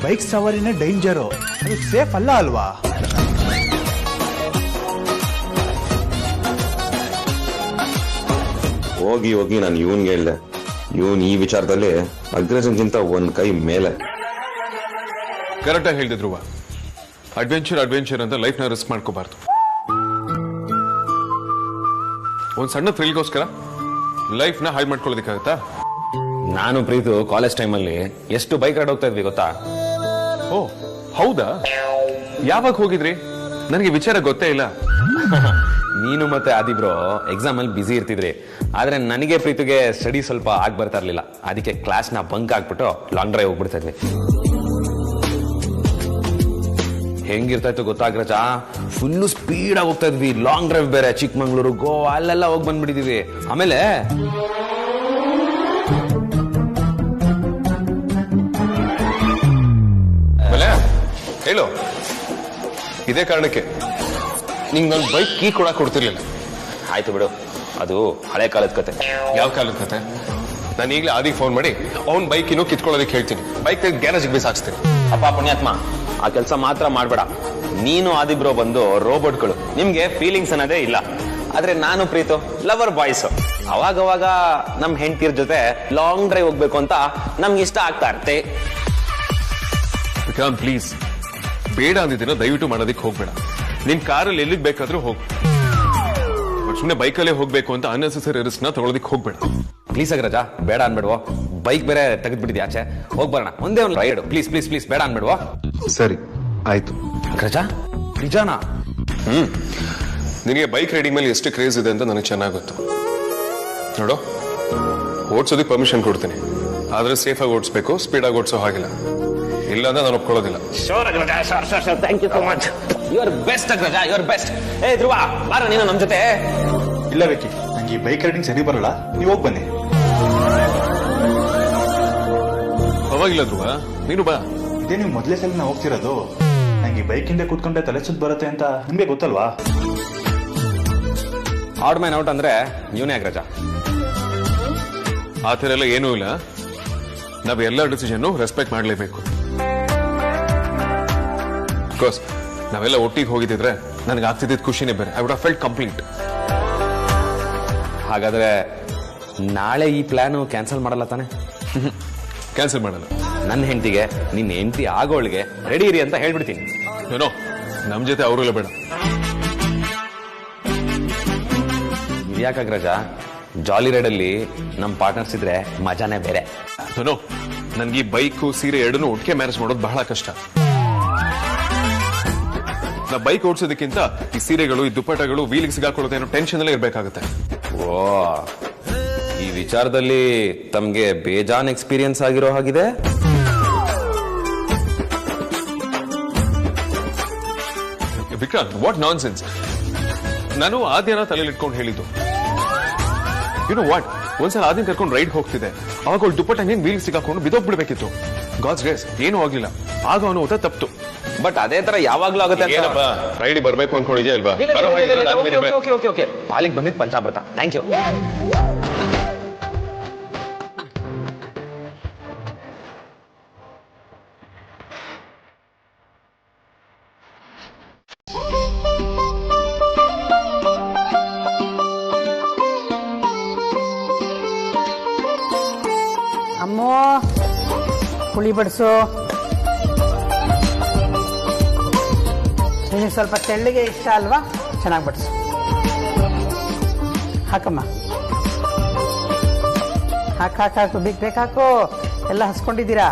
ಬೈಕ್ ಸವಾರಿನೇ ಡೇಂಜರು, ಅದು ಸೇಫ್ ಅಲ್ಲ ಅಲ್ವಾ? ಹೋಗಿ ಹೋಗಿ ನಾನು ಇವನ್ಗೆ ಹೇಳ್ದೆ, ಇವನ್ ಈ ವಿಚಾರದಲ್ಲಿ ಅಗ್ರೆಷನ್ಗಿಂತ ಒಂದ್ ಕೈ ಮೇಲೆ. ಕರೆಕ್ಟ್ ಆಗಿ ಹೇಳ್ದೆ ಧ್ರುವ, ಅಡ್ವೆಂಚರ್ ಅಂತ ಲೈಫ್ ನ ರಿಸ್ಕ್ ಮಾಡ್ಕೋಬಾರ್ದು. ಒಂದ್ ಸಣ್ಣ ಥ್ರಿಲ್ಗೋಸ್ಕರ ಲೈಫ್ ನ ಹಾಳು ಮಾಡ್ಕೊಳ್ಳೋದಕ್ಕಾಗತ್ತಾ? ನಾನು ಪ್ರೀತು ಕಾಲೇಜ್ ಟೈಮಲ್ಲಿ ಎಷ್ಟು ಬೈಕ್ ರೈಡ್ ಹೋಗ್ತಾ ಇದ್ವಿ ಗೊತ್ತಾ? ಓ ಹೌದಾ? ಯಾವಾಗ ಹೋಗಿದ್ರಿ? ನನಗೆ ವಿಚಾರ ಗೊತ್ತೇ ಇಲ್ಲ. ನೀನು ಮತ್ತೆ ಆದಿಬ್ರು ಎಕ್ಸಾಮ್ ಅಲ್ಲಿ ಬಿಸಿ ಇರ್ತಿದ್ರಿ, ಆದ್ರೆ ನನಗೆ ಪ್ರೀತಿಗೆ ಸ್ಟಡಿ ಸ್ವಲ್ಪ ಆಗ್ ಬರ್ತಾ ಇರ್ಲಿಲ್ಲ. ಅದಕ್ಕೆ ಕ್ಲಾಸ್ ನ ಬಂಕ್ ಹಾಕ್ಬಿಟ್ಟು ಲಾಂಗ್ ಡ್ರೈವ್ ಹೋಗ್ಬಿಡ್ತಾ ಇದ್ವಿ. ಹೆಂಗಿರ್ತಾ ಇತ್ತು ಗೊತ್ತಾಗ್ರಜ, ಫುಲ್ಲು ಸ್ಪೀಡ್ ಆಗಿ ಹೋಗ್ತಾ ಇದ್ವಿ. ಲಾಂಗ್ ಡ್ರೈವ್ ಬೇರೆ, ಚಿಕ್ಕಮಂಗ್ಳೂರು, ಗೋವಾ ಅಲ್ಲೆಲ್ಲ ಹೋಗಿ ಬಂದ್ಬಿಟ್ಟಿದೀವಿ. ಆಮೇಲೆ ಹೇಳು, ಇದೇ ಕಾರಣಕ್ಕೆ ನಿಂಗೆ ನನ್ನ ಬೈಕ್ ಕೀ ಕೊಡಕ್ ಕೊಡ್ತಿರ್ಲಿಲ್ಲ. ಆಯ್ತು ಬಿಡು, ಅದು ಹಳೆ ಕಾಲದ ಕತೆ. ಯಾವ ಕಾಲದ ಕತೆ? ನಾನು ಈಗಲೇ ಆದಿಗೆ ಫೋನ್ ಮಾಡಿ ಅವ್ನ ಬೈಕ್ ಇನ್ನೂ ಕಿತ್ಕೊಳ್ಳೋದಕ್ಕೆ ಹೇಳ್ತೀನಿ, ಬೈಕ್ ಗ್ಯಾರೇಜ್ಗೆ ಬಿಸಾಕ್ಸ್ತೀನಿ. ಅಪ್ಪ ಪುಣ್ಯಾತ್ಮ, ಆ ಕೆಲಸ ಮಾತ್ರ ಮಾಡ್ಬೇಡ. ನೀನು ಆದಿಬ್ರೋ ಬಂದು ರೋಬೋಟ್ಗಳು, ನಿಮ್ಗೆ ಫೀಲಿಂಗ್ಸ್ ಅನ್ನೋದೇ ಇಲ್ಲ. ಆದ್ರೆ ನಾನು ಪ್ರೀತು ಲವರ್ ಬಾಯ್ಸ್. ಅವಾಗವಾಗ ನಮ್ ಹೆಂಡತಿರ್ ಜೊತೆ ಲಾಂಗ್ ಡ್ರೈವ್ ಹೋಗ್ಬೇಕು ಅಂತ ನಮ್ಗೆ ಇಷ್ಟ ಆಗ್ತಾ ಇರ್ತೆ. ವಿಕ್ರಾಂತ್ ಪ್ಲೀಸ್, ಬೇಡ ಅಂದಿದ್ದೀನ ದಯವಿಟ್ಟು ಮಾಡೋದಕ್ಕೆ ಹೋಗ್ಬೇಡ. ನಿನ್ ಕಾರಲ್ಲಿ ಎಲ್ಲಿಗೆ ಬೇಕಾದ್ರೂ ಹೋಗು, ಸುಮ್ಮನೆ ಬೈಕಲ್ಲೇ ಹೋಗ್ಬೇಕು ಅಂತ ಅನ್ನೆಸೆಸರಿ ರಿಸ್ಕ್ ನ ತಗೊಳ್ಳೋದಕ್ಕೆ ಹೋಗ್ಬೇಡ. ಪ್ಲೀಸ್ ಅಗ್ರಜ, ಬೇಡ ಅನ್ಬೇಡ್ವೋ. ಬೈಕ್ ಬೇರೆ ತೆಗೆದ್ಬಿಟ್ಟಿದ್ಯಾ ಆಚೆ, ಹೋಗ್ ಬರೋಣ ಒಂದೇ ಒಂದು ರೈಡ್. ಪ್ಲೀಸ್ ಪ್ಲೀಸ್ ಪ್ಲೀಸ್, ಬೇಡ ಅನ್ಬೇಡ್ವೋ. ಸರಿ ಆಯ್ತು. ಅಗ್ರಜ ನಿಜಾನ? ನಿನಗೆ ಬೈಕ್ ರೈಡಿಂಗ್ ಮೇಲೆ ಎಷ್ಟು ಕ್ರೇಜ್ ಇದೆ ಅಂತ ನನಗೆ ಚೆನ್ನಾಗಿ ಗೊತ್ತು. ನೋಡು, ಓಡಿಸೋದಕ್ಕೆ ಪರ್ಮಿಷನ್ ಕೊಡ್ತೀನಿ, ಆದ್ರೆ ಸೇಫ್ ಆಗಿ ಓಡಿಸ್ಬೇಕು, ಸ್ಪೀಡ್ ಆಗಿ ಓಡಿಸೋ ಹಾಗಿಲ್ಲ. ಇಲ್ಲ ಅಂದ್ರೆ ನಾನು ಒಪ್ಕೊಳ್ಳೋದಿಲ್ಲ. Thank you so much. You are best Agraja, you are best. ಏ ಧ್ರುವ, ಬಾರ ನೀನು ನಮ್ ಜೊತೆ. ಇಲ್ಲ ಬೇಕಿ, ನಂಗೆ ಈ ಬೈಕ್ ರೈಡಿಂಗ್ ಸರಿ ಬರಲ್ಲ, ನೀವು ಹೋಗಿ ಬನ್ನಿ. ಪರವಾಗಿಲ್ಲ ಧ್ರುವ, ನೀನು ಬಾ. ಇದೇ ನೀವು ಮೊದಲೇ ಸಲ ನಾವು ಹೋಗ್ತಿರೋದು. ನಂಗೆ ಈ ಬೈಕ್ ಇಂದ ಕೂತ್ಕೊಂಡೆ ತಲೆ ಸುತ್ತ ಬರುತ್ತೆ ಅಂತ ನಿಮ್ಗೆ ಗೊತ್ತಲ್ವಾ? ಆಡ್ ಮ್ಯಾನ್ ಔಟ್ ಅಂದ್ರೆ ಇವನೇ ಅಗ್ರಜ. ಆ ಥರ ಎಲ್ಲ ಏನೂ ಇಲ್ಲ, ನಾವ್ ಎಲ್ಲ ಡಿಸಿಷನ್ ರೆಸ್ಪೆಕ್ಟ್ ಮಾಡಲೇಬೇಕು. ಬಿಕಾಸ್ ನಾವೆಲ್ಲ ಒಟ್ಟಿಗೆ ಹೋಗಿದ್ರೆ ನನಗೆ ಆಗ್ತಿದ್ದ ಖುಷಿನೇ ಬೇರೆ. I would have felt complete. ಹಾಗಾದ್ರೆ ನಾಳೆ ಈ ಪ್ಲಾನ್ ಕ್ಯಾನ್ಸಲ್ ಮಾಡಲ್ಲ ತಾನೆ? ಕ್ಯಾನ್ಸಲ್ ಮಾಡಲ್ಲ. ನನ್ನ ಹೆಂಡತಿಗೆ, ನಿನ್ನ ಹೆಂಡತಿ ಆಗೋಳಿಗೆ ರೆಡಿ ಇರಿ ಅಂತ ಹೇಳ್ಬಿಡ್ತೀನಿ. ಏನೋ ನಮ್ ಜೊತೆ ಅವರೆಲ್ಲ ಬೇಡ. ಇದ್ಯಾಕಾಗ್ರಜ, ಜಾಲಿ ರೈಡ್ ಅಲ್ಲಿ ನಮ್ ಪಾರ್ಟ್ನರ್ಸ್ ಇದ್ರೆ ಮಜಾನೇ ಬೇರೆ. ಏನೋ ನನ್ಗೆ ಈ ಬೈಕು ಸೀರೆ ಎರಡನ್ನೂ ಒಟ್ಟಿಗೆ ಮ್ಯಾನೇಜ್ ಮಾಡೋದು ಬಹಳ ಕಷ್ಟ. ನಾ ಬೈಕ್ ಓಡಿಸೋದಕ್ಕಿಂತ ಈ ಸೀರೆಗಳು, ಈ ದುಪ್ಪಟಗಳು, ವೀಲಿಗೆ ಸಿಗಾಕೊಳ್ಳೋದೇನೋ ಟೆನ್ಷನ್ ಅಲ್ಲೇ ಇರ್ಬೇಕಾಗುತ್ತೆ. ಓ, ಈ ವಿಚಾರದಲ್ಲಿ ತಮ್ಗೆ ಬೇಜಾನ್ ಎಕ್ಸ್ಪೀರಿಯನ್ಸ್ ಆಗಿರೋ ಹಾಗಿದೆ. Vikrant, what non sense. ನಾನು ಆದ್ಯನ ತಲೆಯಲ್ಲಿ ಇಟ್ಕೊಂಡು ಹೇಳಿದ್ದು. ಯುನೋ ವಾಟ್, ಒಂದ್ಸಲ ಆದ್ಯನ ಕರ್ಕೊಂಡು ರೈಡ್ ಹೋಗ್ತಿದೆ, ಅವಾಗ ಅವಳು ದುಪ್ಪಟ್ಟ ಏನ್ ವೀಲ್ ಸಿಗಾಕೊಂಡು ಬಿದ್ದೋಗ್ಬಿಡ್ಬೇಕಿತ್ತು. ಗಾಡ್ಸ್ ಗ್ರೇಸ್ ಏನೂ ಆಗ್ಲಿಲ್ಲ. ಆಗ ಅವನು ಓದ ತಪ್ಪಿತು. ಬಟ್ ಅದೇ ತರ ಯಾವಾಗ್ಲೂ ಆಗುತ್ತೆ ಏನಪ್ಪ ಫ್ರೈಡೆ ಬರ್ಬೇಕು ಅನ್ಕೊಂಡಿದ್ಯಾ ಇಲ್ವಾ? ಪಾಲಿಗೆ ಬಂದಿದ್ ಪಂಚಾಮೃತ. Thank you. ಅಮ್ಮೋ ಹುಳಿ ಬಡಿಸು. ನಿನಗೆ ಸ್ವಲ್ಪ ತೆಳ್ಳಗೆ ಇಷ್ಟ ಅಲ್ವಾ? ಚೆನ್ನಾಗಿ ಬಡಿಸು. ಹಾಕಮ್ಮ, ಹಾಕು ಬೇಕಾಕು. ಎಲ್ಲ ಹಸ್ಕೊಂಡಿದ್ದೀರಾ?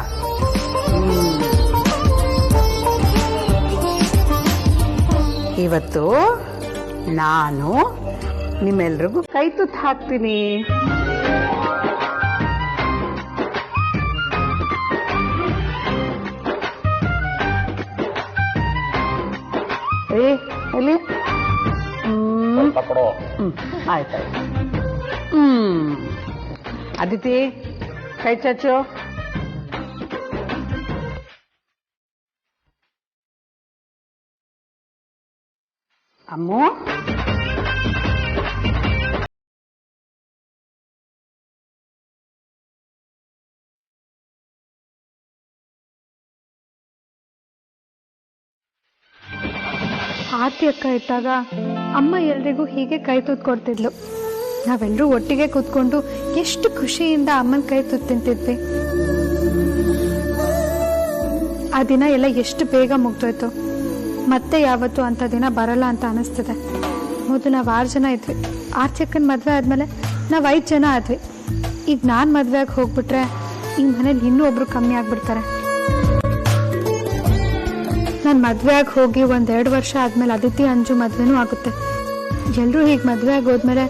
ಇವತ್ತು ನಾನು ನಿಮ್ಮೆಲ್ರಿಗೂ ಕೈ ತುತ್ತು ಹಾಕ್ತೀನಿ. ಎಲ್ಲಿ? ಆಯ್ತಾಯ್ತು. ಅದಿತಿ ಕೈ ಚಾಚು. ಅಮ್ಮು ಆರ್ತಿ ಅಕ್ಕ ಇದ್ದಾಗ ಅಮ್ಮ ಎಲ್ರಿಗೂ ಹೀಗೆ ಕೈ ತುತ್ತು ಕೊಡ್ತಿದ್ಲು. ನಾವೆಲ್ಲರೂ ಒಟ್ಟಿಗೆ ಕೂತ್ಕೊಂಡು ಎಷ್ಟು ಖುಷಿಯಿಂದ ಅಮ್ಮನ ಕೈ ತುತ್ತು ತಿಂತಿದ್ವಿ. ಆ ದಿನ ಎಲ್ಲ ಎಷ್ಟು ಬೇಗ ಮುಗ್ದೋಯ್ತು. ಮತ್ತೆ ಯಾವತ್ತು ಅಂತ ದಿನ ಬರಲ್ಲ ಅಂತ ಅನಿಸ್ತದೆ. ಮೊದಲು ನಾವು 6 ಜನ ಇದ್ವಿ. ಆರ್ತಿ ಅಕ್ಕನ ಮದುವೆ ಆದ್ಮೇಲೆ ನಾವು 5 ಜನ ಆದ್ವಿ. ಈಗ ನಾನು ಮದುವೆ ಆಗಿ ಹೋಗ್ಬಿಟ್ರೆ ಈ ಮನೇಲಿ ಇನ್ನೂ ಒಬ್ರು ಕಮ್ಮಿ ಆಗ್ಬಿಡ್ತಾರೆ. ನಾನು ಮದುವೆ ಆಗಿ ಹೋಗಿ 1-2 ವರ್ಷ ಆದ್ಮೇಲೆ ಅದಿತಿ ಅಂಜು ಮದುವೆನೂ ಆಗುತ್ತೆ. ಎಲ್ಲರೂ ಹೀಗೆ ಮದುವೆ ಆಗಿ ಹೋದ್ಮೇಲೆ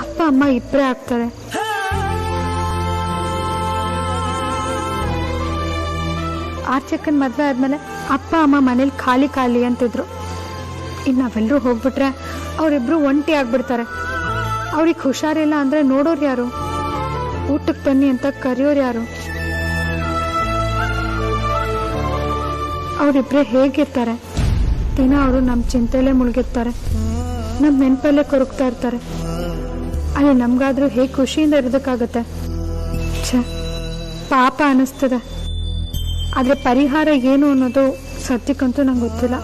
ಅಪ್ಪ ಅಮ್ಮ ಇಬ್ಬರೇ ಆಗ್ತಾರೆ. ಆರ್ಚಕ್ಕನ ಮದುವೆ ಆದ್ಮೇಲೆ ಅಪ್ಪ ಅಮ್ಮ ಮನೇಲಿ ಖಾಲಿ ಖಾಲಿ ಅಂತಿದ್ರು. ಇನ್ನು ನಾವೆಲ್ಲರೂ ಹೋಗ್ಬಿಟ್ರೆ ಅವರಿಬ್ರು ಒಂಟಿ ಆಗ್ಬಿಡ್ತಾರೆ. ಅವ್ರಿಗೆ ಹುಷಾರಿಲ್ಲ ಅಂದ್ರೆ ನೋಡೋರು ಯಾರು? ಊಟಕ್ಕೆ ಬನ್ನಿ ಅಂತ ಕರೆಯೋರು ಯಾರು? ಅವರಿಬ್ರೆ ಹೇಗಿರ್ತಾರೆ? ದಿನ ಅವರು ನಮ್ಮ ಚಿಂತೆಯಲ್ಲೇ ಮುಳುಗಿರ್ತಾರೆ, ನಮ್ಮ ನೆನಪಲ್ಲೇ ಕೊರಗ್ತಾ ಇರ್ತಾರೆ. ಅಲ್ಲಿ ನಮ್ಗಾದ್ರೂ ಹೇಗೆ ಖುಷಿಯಿಂದ ಇರೋದಕ್ಕಾಗತ್ತೆ? ಪಾಪ ಅನಿಸ್ತದೆ. ಆದ್ರೆ ಪರಿಹಾರ ಏನು ಅನ್ನೋದು ಸದ್ಯಕ್ಕಂತೂ ನಂಗೆ ಗೊತ್ತಿಲ್ಲ.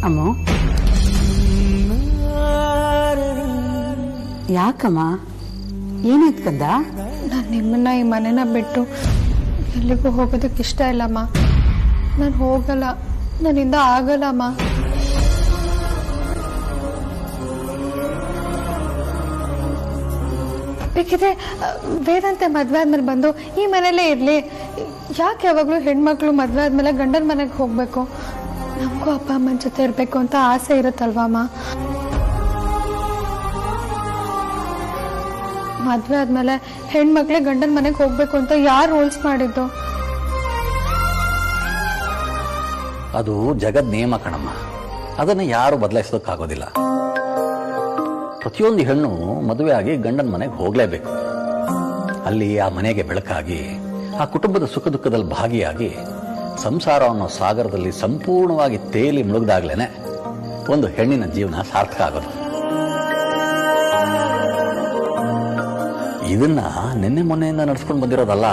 ಅಮ್ಮೋ ಯಾಕಮ್ಮ, ಏನಾಯ್ತು ಕಂದ? ನಾನು ನಿಮ್ಮನ್ನ ಈ ಮನೆನ ಬಿಟ್ಟು ಎಲ್ಲಿಗೂ ಹೋಗೋದಕ್ಕೆ ಇಷ್ಟ ಇಲ್ಲಮ್ಮ. ನಾನು ಹೋಗಲ್ಲ, ನನ್ನಿಂದ ಆಗಲ್ಲಮ್ಮ. ಬೇಕಿದ್ರೆ ವೇದಾಂತೆ ಮದ್ವೆ ಆದ್ಮೇಲೆ ಬಂದು ಈ ಮನೇಲೇ ಇರ್ಲಿ. ಯಾಕೆ ಯಾವಾಗ್ಲೂ ಹೆಣ್ಮಕ್ಳು ಮದ್ವೆ ಆದ್ಮೇಲೆ ಗಂಡನ ಮನೆಗೆ ಹೋಗ್ಬೇಕು? ನಮಗೂ ಅಪ್ಪ ಅಮ್ಮನ ಜೊತೆ ಇರ್ಬೇಕು ಅಂತ ಆಸೆ ಇರುತ್ತಲ್ವಮ್ಮ. ಮದ್ವೆ ಆದ್ಮೇಲೆ ಹೆಣ್ಮಕ್ಳೇ ಗಂಡನ ಮನೆಗೆ ಹೋಗ್ಬೇಕು ಅಂತ ಯಾರು ರೂಲ್ಸ್ ಮಾಡಿದ್ದು? ಅದು ಜಗದ್ ನಿಯಮ ಕಣಮ್ಮ. ಅದನ್ನು ಯಾರು ಬದಲಾಯಿಸೋದಕ್ಕಾಗೋದಿಲ್ಲ. ಪ್ರತಿಯೊಂದು ಹೆಣ್ಣು ಮದುವೆ ಆಗಿ ಗಂಡನ ಮನೆಗೆ ಹೋಗ್ಲೇಬೇಕು. ಅಲ್ಲಿ ಆ ಮನೆಗೆ ಬೆಳಕಾಗಿ, ಆ ಕುಟುಂಬದ ಸುಖ ದುಃಖದಲ್ಲಿ ಭಾಗಿಯಾಗಿ, ಸಂಸಾರ ಅನ್ನೋ ಸಾಗರದಲ್ಲಿ ಸಂಪೂರ್ಣವಾಗಿ ತೇಲಿ ಮುಳುಗ್ದಾಗ್ಲೇನೆ ಒಂದು ಹೆಣ್ಣಿನ ಜೀವನ ಸಾರ್ಥಕ ಆಗೋದು. ಇದನ್ನ ನಿನ್ನೆ ಮೊನ್ನೆಯಿಂದ ನಡ್ಸ್ಕೊಂಡು ಬಂದಿರೋದಲ್ಲ,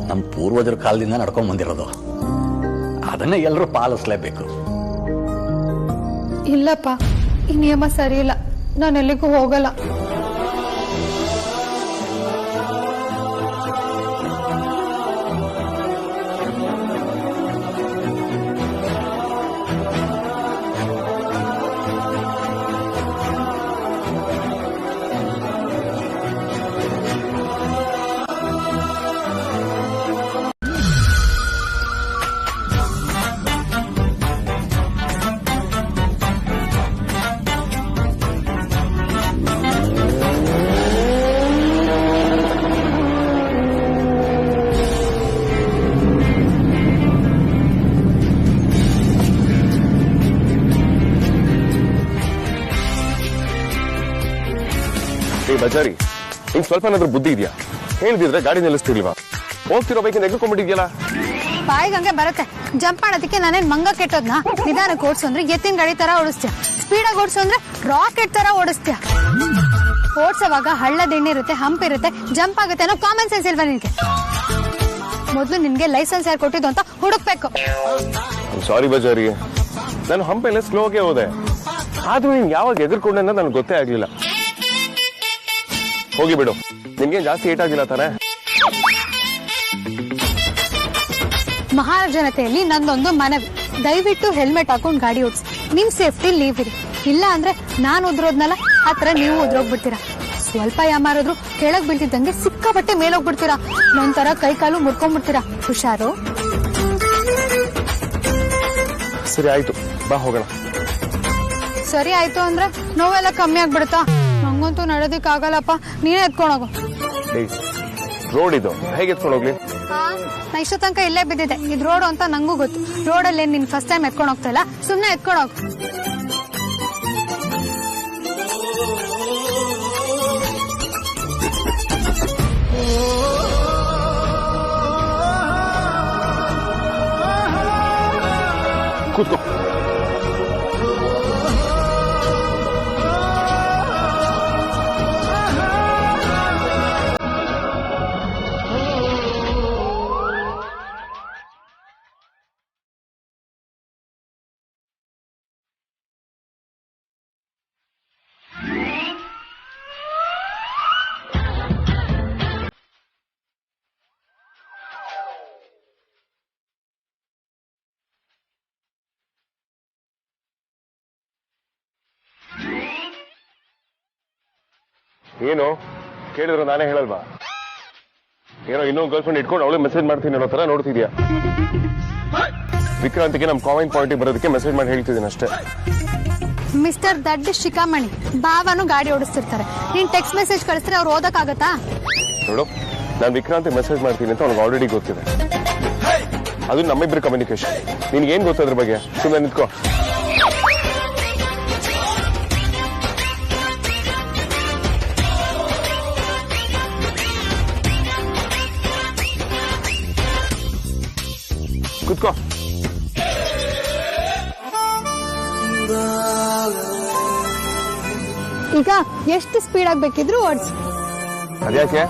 ನಮ್ಮ ಪೂರ್ವಜರ ಕಾಲದಿಂದ ನಡ್ಕೊಂಡು ಬಂದಿರೋದು. ಅದನ್ನೇ ಎಲ್ಲರೂ ಪಾಲಿಸ್ಲೇಬೇಕು. ಇಲ್ಲಪ್ಪ, ಈ ನಿಯಮ ಸರಿ ಇಲ್ಲ. ನಾನು ಎಲ್ಲಿಗೂ ಹೋಗಲ್ಲ. ಏ ಬಜಾರಿ, ಹಿಂಗ್ ಸ್ವಲ್ಪ ಏನಾದ್ರೂ ಬುದ್ಧಿ ಇದೆಯಾ? ಹೇಳಿದ್ರೆ ಗಾಡಿ ನಿಲ್ಲಿಸ್ತಿರ್ಲಿವಾ? ಹೋಗ್ತಿರೋ ಬೈಕಿಂದ ಎಗ್ದುಕೊಂಡ್ಬಿಟ್ಟಿದ್ಯಲ್ಲ. ಬಾಯಿಗೆ ಹಂಗೆ ಬರುತ್ತೆ. ಜಂಪ್ ಮಾಡೋದಕ್ಕೆ ನಾನೇನ್ ಮಂಗ ಕೆಟ್ಟೋದ್ನ? ನಿಧಾನಕ್ಕೆ ಓಡಿಸು ಅಂದ್ರೆ ಎತ್ತಿನ ಗಾಡಿ ತರ ಓಡಿಸ್ತೀಯ, ಸ್ಪೀಡಾಗಿ ಓಡಿಸು ಅಂದ್ರೆ ರಾಕೆಟ್ ತರ ಓಡಿಸ್ತೀಯ. ಓಡಿಸೋವಾಗ ಹಳ್ಳ ದಿಣ್ಣೆ ಇರುತ್ತೆ, ಹಂಪ್ ಇರುತ್ತೆ, ಜಂಪ್ ಆಗುತ್ತೆ ಅನ್ನೋ ಕಾಮನ್ ಸೆನ್ಸ್ ಇಲ್ವಾ ನಿನ್ಗೆ? ಮೊದ್ಲು ನಿನ್ಗೆ ಲೈಸೆನ್ಸ್ ಯಾರು ಕೊಟ್ಟಿದ್ದು ಅಂತ ಹುಡುಕ್ಬೇಕು. ಸಾರಿ ಬಜಾರಿ, ನಾನು ಹಂಪೆಲ್ಲ ಸ್ಲೋಗೆ ಹೋದೆ, ಆದ್ರೂ ನೀನ್ ಯಾವಾಗ ಎದುರ್ಕೊಂಡೆ ಅಂತ ನನಗೆ ಗೊತ್ತೇ ಆಗ್ಲಿಲ್ಲ. ಹೋಗಿ ಬಿಡು, ನಿನ್ಗೆ ಜಾಸ್ತಿ ಏಟ್ ಆಗಿಲ್ಲ ತಾನೆ? ಮಹಾರಾಜ ಜನತೆಯಲ್ಲಿ ನಂದೊಂದು ಮನವಿ, ದಯವಿಟ್ಟು ಹೆಲ್ಮೆಟ್ ಹಾಕೊಂಡು ಗಾಡಿ ಓಡಿಸಿ. ನಿಮ್ ಸೇಫ್ಟಿ ಲೀವ್ ಇರಿ, ಇಲ್ಲ ಅಂದ್ರೆ ನಾನು ಉದ್ರೋದ್ನಲ್ಲ ಆತರ ನೀವು ಉದ್ರೋಗ್ಬಿಡ್ತೀರಾ. ಸ್ವಲ್ಪ ಯಾಮಾರಿದ್ರು ಕೆಳಗ್ ಬೀಳ್ತಿದ್ದಂಗೆ ಸಿಕ್ಕಾಪಟ್ಟೆ ಮೇಲೋಗ್ಬಿಡ್ತೀರಾ, ನಂತರ ಕೈ ಕಾಲು ಮುರ್ಕೊಂಡ್ಬಿಡ್ತೀರಾ. ಹುಷಾರು. ಸರಿ ಆಯ್ತು, ಬಾ ಹೋಗೋಣ. ಸರಿ ಆಯ್ತು ಅಂದ್ರೆ ನೋವೆಲ್ಲ ಕಮ್ಮಿ ಆಗ್ಬಿಡುತ್ತಾ? ನಂಗಂತೂ ನಡೆದಿಕ್ ಆಗಲ್ಲಪ್ಪ, ನೀನೇ ಎತ್ಕೊಂಡೋಗು. ರೋಡ್ ಇದು, ಹೇಗೆ ಎತ್ಕೊಂಡು ಹೋಗ್ಲಿ? ನಾ ಇಷ್ಟ ತನಕ ಇಲ್ಲೇ ಬಿದ್ದಿದೆ, ಇದು ರೋಡ್ ಅಂತ ನಂಗೂ ಗೊತ್ತು. ರೋಡಲ್ಲಿ ನೀನ್ ಫಸ್ಟ್ ಟೈಮ್ ಎತ್ಕೊಂಡು ಹೋಗ್ತಾ ಇಲ್ಲ, ಸುಮ್ನೆ ಎತ್ಕೊಂಡೋಗು. ಕೂತ್ಕೋ. ಏನು ಕೇಳಿದ್ರು ನಾನೇ ಹೇಳಲ್ವಾ? ಏನೋ ಇನ್ನೊಂದು ಗರ್ಲ್ ಫ್ರೆಂಡ್ ಇಟ್ಕೊಂಡು ಅವಳು ಮೆಸೇಜ್ ಮಾಡ್ತೀನಿ ಅನ್ನೋ ತರ ನೋಡ್ತಿದ್ಯಾ? ವಿಕ್ರಾಂತಿಗೆ ನಮ್ ಕಾಮೆಂಟ್ ಪಾಯಿಂಟಿಗೆ ಬರೋದಕ್ಕೆ ಮೆಸೇಜ್ ಮಾಡಿ ಹೇಳ್ತಿದ್ದೀನಿ ಅಷ್ಟೇ. ಮಿಸ್ಟರ್ ದಡ್ಡ ಶಿಖಾಮಣಿ ಭಾವನು ಗಾಡಿ ಓಡಿಸ್ತಿರ್ತಾರೆ, ನೀನ್ ಟೆಕ್ಸ್ಟ್ ಮೆಸೇಜ್ ಕಳಿಸಿದ್ರೆ ಅವ್ರು ಓದಕ್ಕಾಗತ್ತಾ? ನೋಡು, ನಾನು ವಿಕ್ರಾಂತಿಗೆ ಮೆಸೇಜ್ ಮಾಡ್ತೀನಿ ಅಂತ ಅವ್ನಿಗೆ ಆಲ್ರೆಡಿ ಗೊತ್ತಿದೆ. ಅದು ನಮ್ಮಿಬ್ರು ಕಮ್ಯುನಿಕೇಶನ್. ನಿನ್ಗೆ ಏನ್ ಗೊತ್ತು ಅದ್ರ ಬಗ್ಗೆ? ಸುಮ್ಮನೆ ನಿಂತ್ಕೋ. ಕುತ್ಕೋ. ಈಗ ಎಷ್ಟು ಸ್ಪೀಡ್ ಆಗ್ಬೇಕಿದ್ರು ಓಡಿಸಿ. ಅದ್ಯಾಕೆ?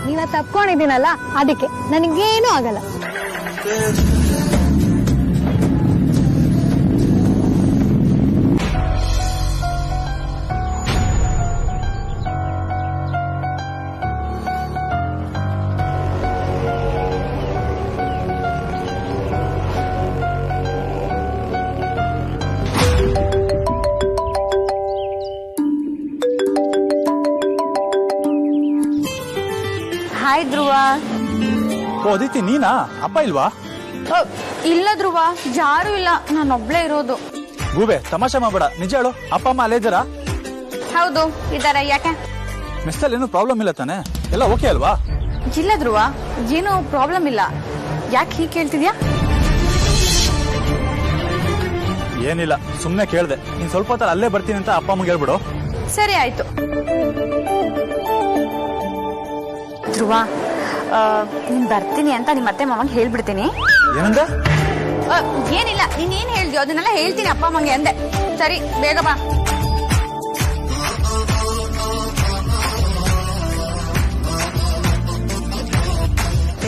ನೀವ ತಪ್ಕೊಂಡಿದ್ದೀನಲ್ಲ ಅದಕ್ಕೆ, ನನಗೇನು ಆಗಲ್ಲ. ಹಾಯ್ ಧ್ರುವ. ಓ ಅದಿತಿ, ನೀನಾ? ಅಪ್ಪ ಇಲ್ವಾ? ಇಲ್ಲ ಧ್ರುವ, ಯಾರು ಇಲ್ಲ, ನಾನೊಬ್ಳೇ ಇರೋದು. ಗೂಬೆ, ತಮಾಷೆ ಮಾಡಬೇಡ, ನಿಜ ಹೇಳು. ಅಪ್ಪ ಅಮ್ಮ ಅಲ್ಲೇ ಇದ್ದಾರಾ? ಹೌದು ಇದಾರೆ. ಯಾಕೆ? ಮೆಸ್ಸಲ್ಲಿ ಏನೂ ಪ್ರಾಬ್ಲಮ್ ಇಲ್ಲ ತಾನೆ? ಎಲ್ಲ ಓಕೆ ಅಲ್ವಾ? ಇಲ್ಲ ಧ್ರುವ, ಏನೂ ಪ್ರಾಬ್ಲಮ್ ಇಲ್ಲ. ಯಾಕೆ ಹೀಗೆ ಕೇಳ್ತಿದ್ಯಾ? ಏನಿಲ್ಲ, ಸುಮ್ಮನೆ ಕೇಳ್ದೆ. ನೀನ್ ಸ್ವಲ್ಪ ಹೊತ್ತಲ್ಲಿ ಅಲ್ಲೇ ಬರ್ತೀನಿ ಅಂತ ಅಪ್ಪ ಅಮ್ಮಗೆ ಹೇಳ್ಬಿಡು. ಸರಿ ಆಯ್ತು. ಧ್ರುವ, ನೀನ್ ಬರ್ತೀನಿ ಅಂತ ನಿಮ್ಮ ಅತ್ತೆ ಮಾವಂಗೆ ಹೇಳ್ಬಿಡ್ತೀನಿ. ಏನಂದ? ಏನಿಲ್ಲ, ನೀನ್ ಏನ್ ಹೇಳ್ದ್ಯೋ ಅದನ್ನೆಲ್ಲ ಹೇಳ್ತೀನಿ ಅಪ್ಪ ಅಮ್ಮಂಗೆ ಅಂದೆ. ಸರಿ, ಬೇಗ ಬಾ.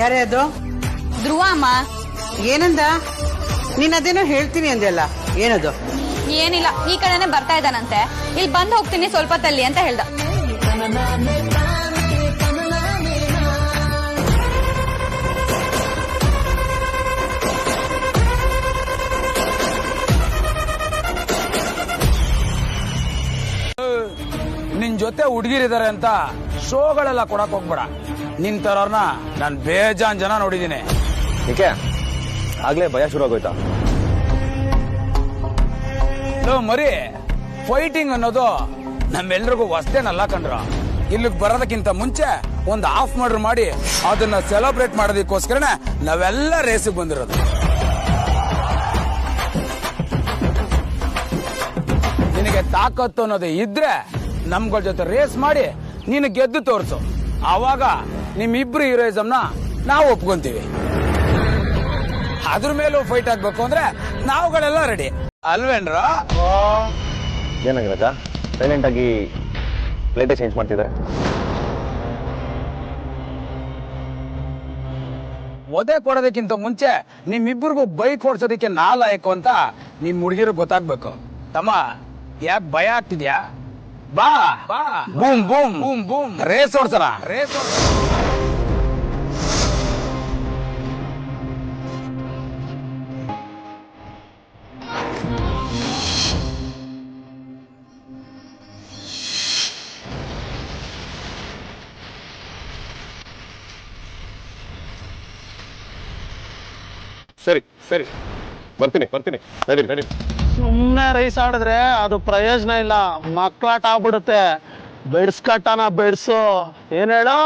ಯಾರೇ ಅದು? ಧ್ರುವ ಅಮ್ಮ. ಏನಂದ? ನೀನ್ ಅದೇನೋ ಹೇಳ್ತೀನಿ ಅಂದೆಲ್ಲ, ಏನದು? ಏನಿಲ್ಲ, ಈ ಕಡೆನೆ ಬರ್ತಾ ಇದ್ದಾನಂತೆ, ಇಲ್ಲಿ ಬಂದ್ ಹೋಗ್ತೀನಿ ಸ್ವಲ್ಪ ತಲ್ಲಿ ಅಂತ ಹೇಳ್ದ. ನಿನ್ ಜೊತೆ ಹುಡುಗಿರಿದ್ದಾರೆ ಅಂತ ಶೋಗಳೆಲ್ಲ ಕೊಡಕ್ ಹೋಗ್ಬೇಡ. ನಿನ್ ತರೋರ್ನ ನಾನ್ ಬೇಜಾನ್ ಜನ ನೋಡಿದೀನಿ. ಏಕೆ ಆಗ್ಲೇ ಭಯ ಶುರು ಆಗೋಯ್ತಾ? ಮರಿ, ಫೈಟಿಂಗ್ ಅನ್ನೋದು ನಮ್ಮೆಲ್ರಿಗೂ ಹೊಸ್ತೇನಲ್ಲ ಕಂಡ್ರ. ಇಲ್ಲಿಗೆ ಬರೋದಕ್ಕಿಂತ ಮುಂಚೆ ಒಂದು ಹಾಫ್ ಮರ್ಡರ್ ಮಾಡಿ ಅದನ್ನ ಸೆಲೆಬ್ರೇಟ್ ಮಾಡೋದಕ್ಕೋಸ್ಕರನೇ ನಾವೆಲ್ಲ ರೇಸಿಗೆ ಬಂದಿರೋದು. ನಿನಗೆ ತಾಕತ್ತು ಅನ್ನೋದು ಇದ್ರೆ ನಮ್ಗಳ ಜೊತೆ ರೇಸ್ ಮಾಡಿ ನೀನು ಗೆದ್ದು ತೋರ್ಸು, ಆವಾಗ ನಿಮ್ಮಿಬ್ರು ಹೀರೋಯಿಸಮ್ನ ನಾವು ಒಪ್ಕೊಂತೀವಿ. ಅದ್ರ ಮೇಲೂ ಫೈಟ್ ಆಗ್ಬೇಕು ಅಂದ್ರೆ ನಾವುಗಳೆಲ್ಲ ರೆಡಿ ಅಲ್ವೇನ್ರ? ಏನಾಗಿರಕ್ಕ ಸೈಲೆಂಟ್ ಆಗಿ ಪ್ಲೇಟೇ ಚೇಂಜ್ ಮಾಡ್ತಿದ್ದಾರೆ? ಒದೆ ಕೊಡೋದಕ್ಕಿಂತ ಮುಂಚೆ ನಿಮ್ಮಿಬ್ಬರಿಗೂ ಬೈಕ್ ಓಡಿಸೋದಕ್ಕೆ ನಾ ಲಾಯಕು ಅಂತ ನಿಮ್ ಹುಡುಗಿರು ಗೊತ್ತಾಗ್ಬೇಕು. ತಮ್ಮ ಯಾಕೆ ಭಯ ಆಗ್ತಿದ್ಯಾ? ಬಾ ಬಾ, boom boom boom boom, race ಓಡ್ಸೋಣ, ರೇಸ್ ಓಡ್ಸೋಣ. ಸರಿ ಸರಿ, ಬರ್ತೀನಿ ನಡೀರಿ. ಸುಮ್ಮನೆ ರೈಸ್ ಆಡಿದ್ರೆ ಅದು ಪ್ರಯೋಜನ ಇಲ್ಲ, ಮಕ್ಕಳಾಟ ಆಗ್ಬಿಡುತ್ತೆ. ಬೆಡ್ಸ್ಕಟ್ಟನ ಬೆಡ್ಸು. ಏನ್ ಹೇಳೋ?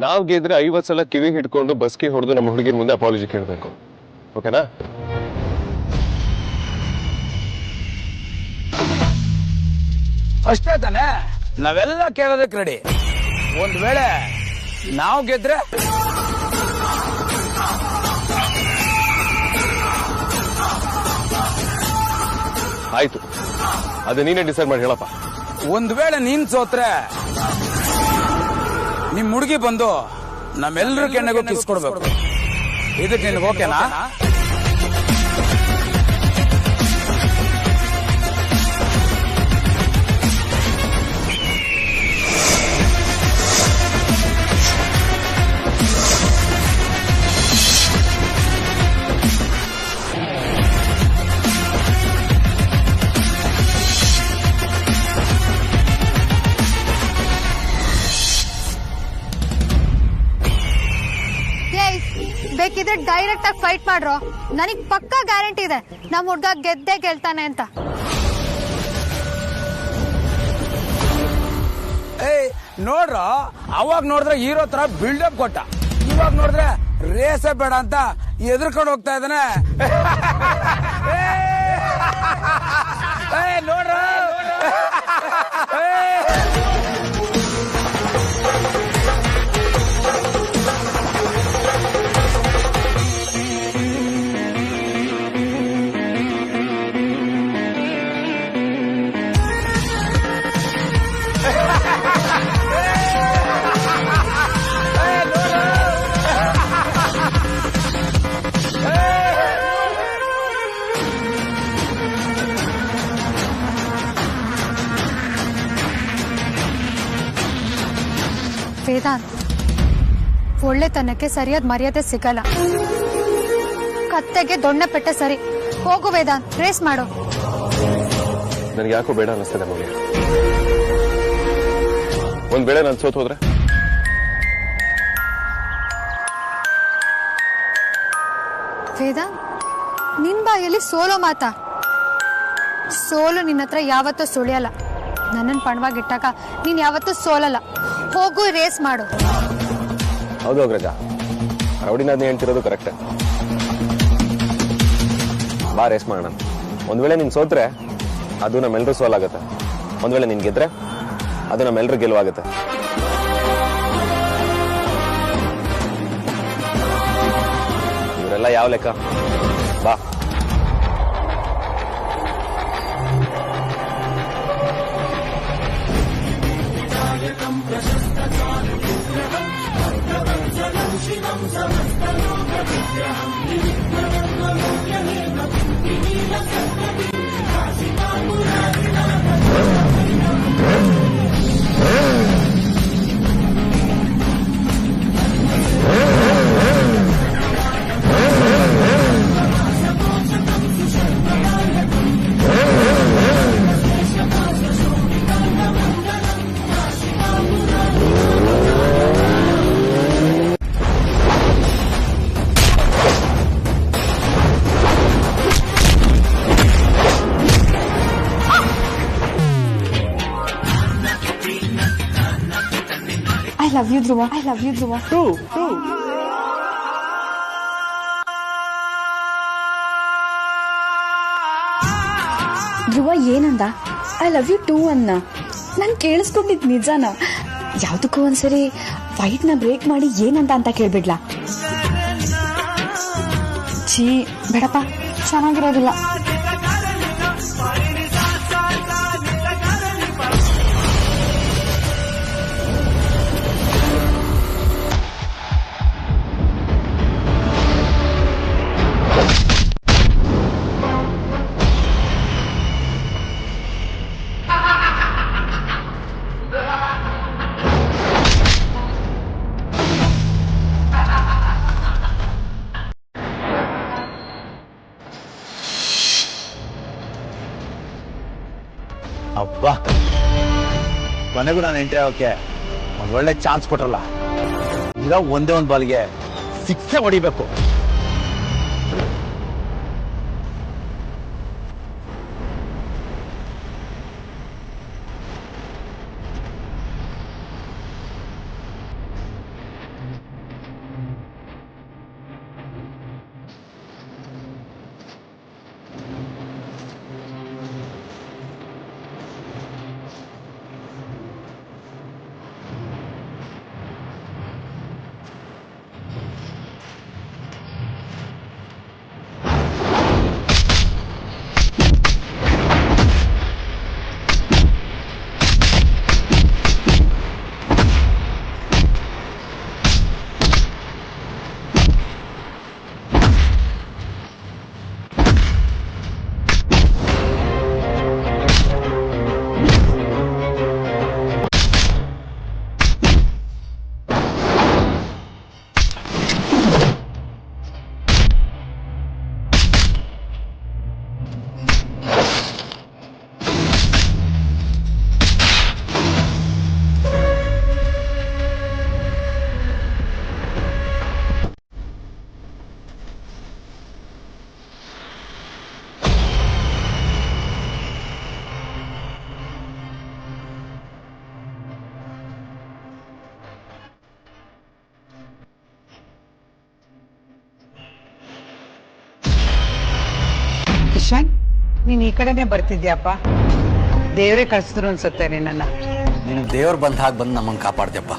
ನಾವ್ ಗೆದ್ರೆ 50 ಸಲ ಕಿವಿ ಹಿಡ್ಕೊಂಡು ಬಸ್ಗೆ ಹೊಡೆದು ನಮ್ಮ ಹುಡುಗಿರ ಮುಂದೆ ಅಪಾಲಜಿ ಕೇಳಬೇಕು, ಓಕೆನಾ? ಅಷ್ಟೇ ತಾನೆ, ನಾವೆಲ್ಲ ಕೇಳೋದಕ್ಕೆ ರೆಡಿ. ಒಂದ್ ವೇಳೆ ನಾವು ಗೆದ್ರೆ ಆಯ್ತು, ಅದು ನೀನೇ ಡಿಸೈಡ್ ಮಾಡಿ ಹೇಳಪ್ಪ. ಒಂದ್ ವೇಳೆ ನೀನ್ ಸೋತ್ರೆ ನಿಮ್ ಹುಡುಗಿ ಬಂದು ನಮ್ಮೆಲ್ಲರೂ ಕೆಣ್ಣೆಗೂ ಕಿಸ್ ಕೊಡ್ಬೇಕು. ಇದಕ್ಕೆ ನಿನ್ಗೆ ಓಕೆನಾ? ಬೇಕಿದ್ರೆ ಡೈರೆಕ್ಟ್ ಆಗಿ ಫೈಟ್ ಮಾಡ್ರೋ, ನನಗ್ ಪಕ್ಕಾ ಗ್ಯಾರಂಟಿ ಇದೆ ನಮ್ ಹುಡ್ಗ ಗೆದ್ದೇ ಗೆಲ್ತಾನೆ ಅಂತ. ಏಯ್ ನೋಡ್ರ, ಅವಾಗ ನೋಡಿದ್ರೆ ಹೀರೋ ತರ ಬಿಲ್ಡಪ್ ಕೊಟ್ಟ, ಇವಾಗ ನೋಡಿದ್ರೆ ರೇಸೇ ಬೇಡ ಅಂತ ಎದುರ್ಕೊಂಡು ಹೋಗ್ತಾ ಇದ್ದಾನೆ. ನೋಡ್ರ ವೇದಾಂತ್, ಒಳ್ಳೆತನಕ್ಕೆ ಸರಿಯಾದ ಮರ್ಯಾದೆ ಸಿಗಲ್ಲ. ಕತ್ತೆಗೆ ದೊಣ್ಣೆ ಪೆಟ್ಟೆ ಸರಿ. ಹೋಗು ವೇದಾಂತ್, ರೇಸ್ ಮಾಡು. ನನಗೆ ಯಾಕೋ ಬೇಡ ಅನ್ನಿಸ್ತದೆ ಮೌಲ್ಯ. ಒಂದ್ ವೇಳೆ ನಾನು ಸೋತ್ ಹೋದ್ರೆ? ವೇದಾಂತ್, ನಿನ್ ಬಾಯಲ್ಲಿ ಸೋಲೋ ಮಾತಾ? ಸೋಲು ನಿನ್ನ ಹತ್ರ ಯಾವತ್ತೂ ಸುಳಿಯಲ್ಲ. ನನ್ನನ್ನು ಪಣವಾಗಿಟ್ಟಾಗ ನೀನ್ ಯಾವತ್ತೂ ಸೋಲಲ್ಲ. ಹೋಗು, ರೇಸ್ ಮಾಡು. ಹೌದು ಅಗ್ರಜ, ರೌಡಿನಾದ್ನೇ ಹೇಳ್ತಿರೋದು ಕರೆಕ್ಟ್. ಬಾ ರೇಸ್ ಮಾಡೋಣ. ಒಂದ್ ವೇಳೆ ನೀನ್ ಸೋತ್ರೆ ಅದು ನಮ್ಮೆಲ್ಲರೂ ಸೋಲಾಗತ್ತೆ, ಒಂದ್ ವೇಳೆ ನೀನ್ ಗೆದ್ರೆ ಅದು ನಮ್ಮೆಲ್ಲರೂ ಗೆಲುವಾಗತ್ತೆ. ಇವರೆಲ್ಲ ಯಾವ ಲೆಕ್ಕ? ಬಾ. I love you, Dhruva. I love you, Dhruva. True. ಧ್ರುವ ಏನಂದ? ಐ ಲವ್ ಯು ಟೂ ಅನ್ನ. ನಾನು ಕೇಳಿಸ್ಕೊಂಡಿದ್ ನಿಜಾನ. ಯಾವ್ದಕ್ಕೂ ಒಂದ್ಸರಿ ಫೈಟ್ನ ಬ್ರೇಕ್ ಮಾಡಿ ಏನಂತ ಕೇಳ್ಬಿಡ್ಲಾ? ಛೀ ಬೇಡಪ್ಪ, ಚೆನ್ನಾಗಿರೋದಿಲ್ಲ. ಅಬ್ಬಾ, ಕೊನೆಗೂ ನಾನು ಎಂಟ್ರಿ ಆಗೋಕೆ ಒಂದು ಒಳ್ಳೆ ಚಾನ್ಸ್ ಕೊಟ್ರಲ್ಲ. ಈಗ ಒಂದೇ ಒಂದು ಬಾಲ್ಗೆ ಸಿಕ್ಸೇ ಹೊಡಿಬೇಕು. ಕಿಶನ್, ನೀನ್ ಈ ಕಡೆನೆ ಬರ್ತಿದ್ಯಪ್ಪ. ದೇವ್ರೆ ಕಳ್ಸಿದ್ರು ಅನ್ಸುತ್ತೆ ನಿನ್ನ. ನೀನು ದೇವ್ರು ಬಂದ ಹಾಗೆ ಬಂದು ನಮ್ಮನ್ನು ಕಾಪಾಡ್ದೆಪ್ಪ.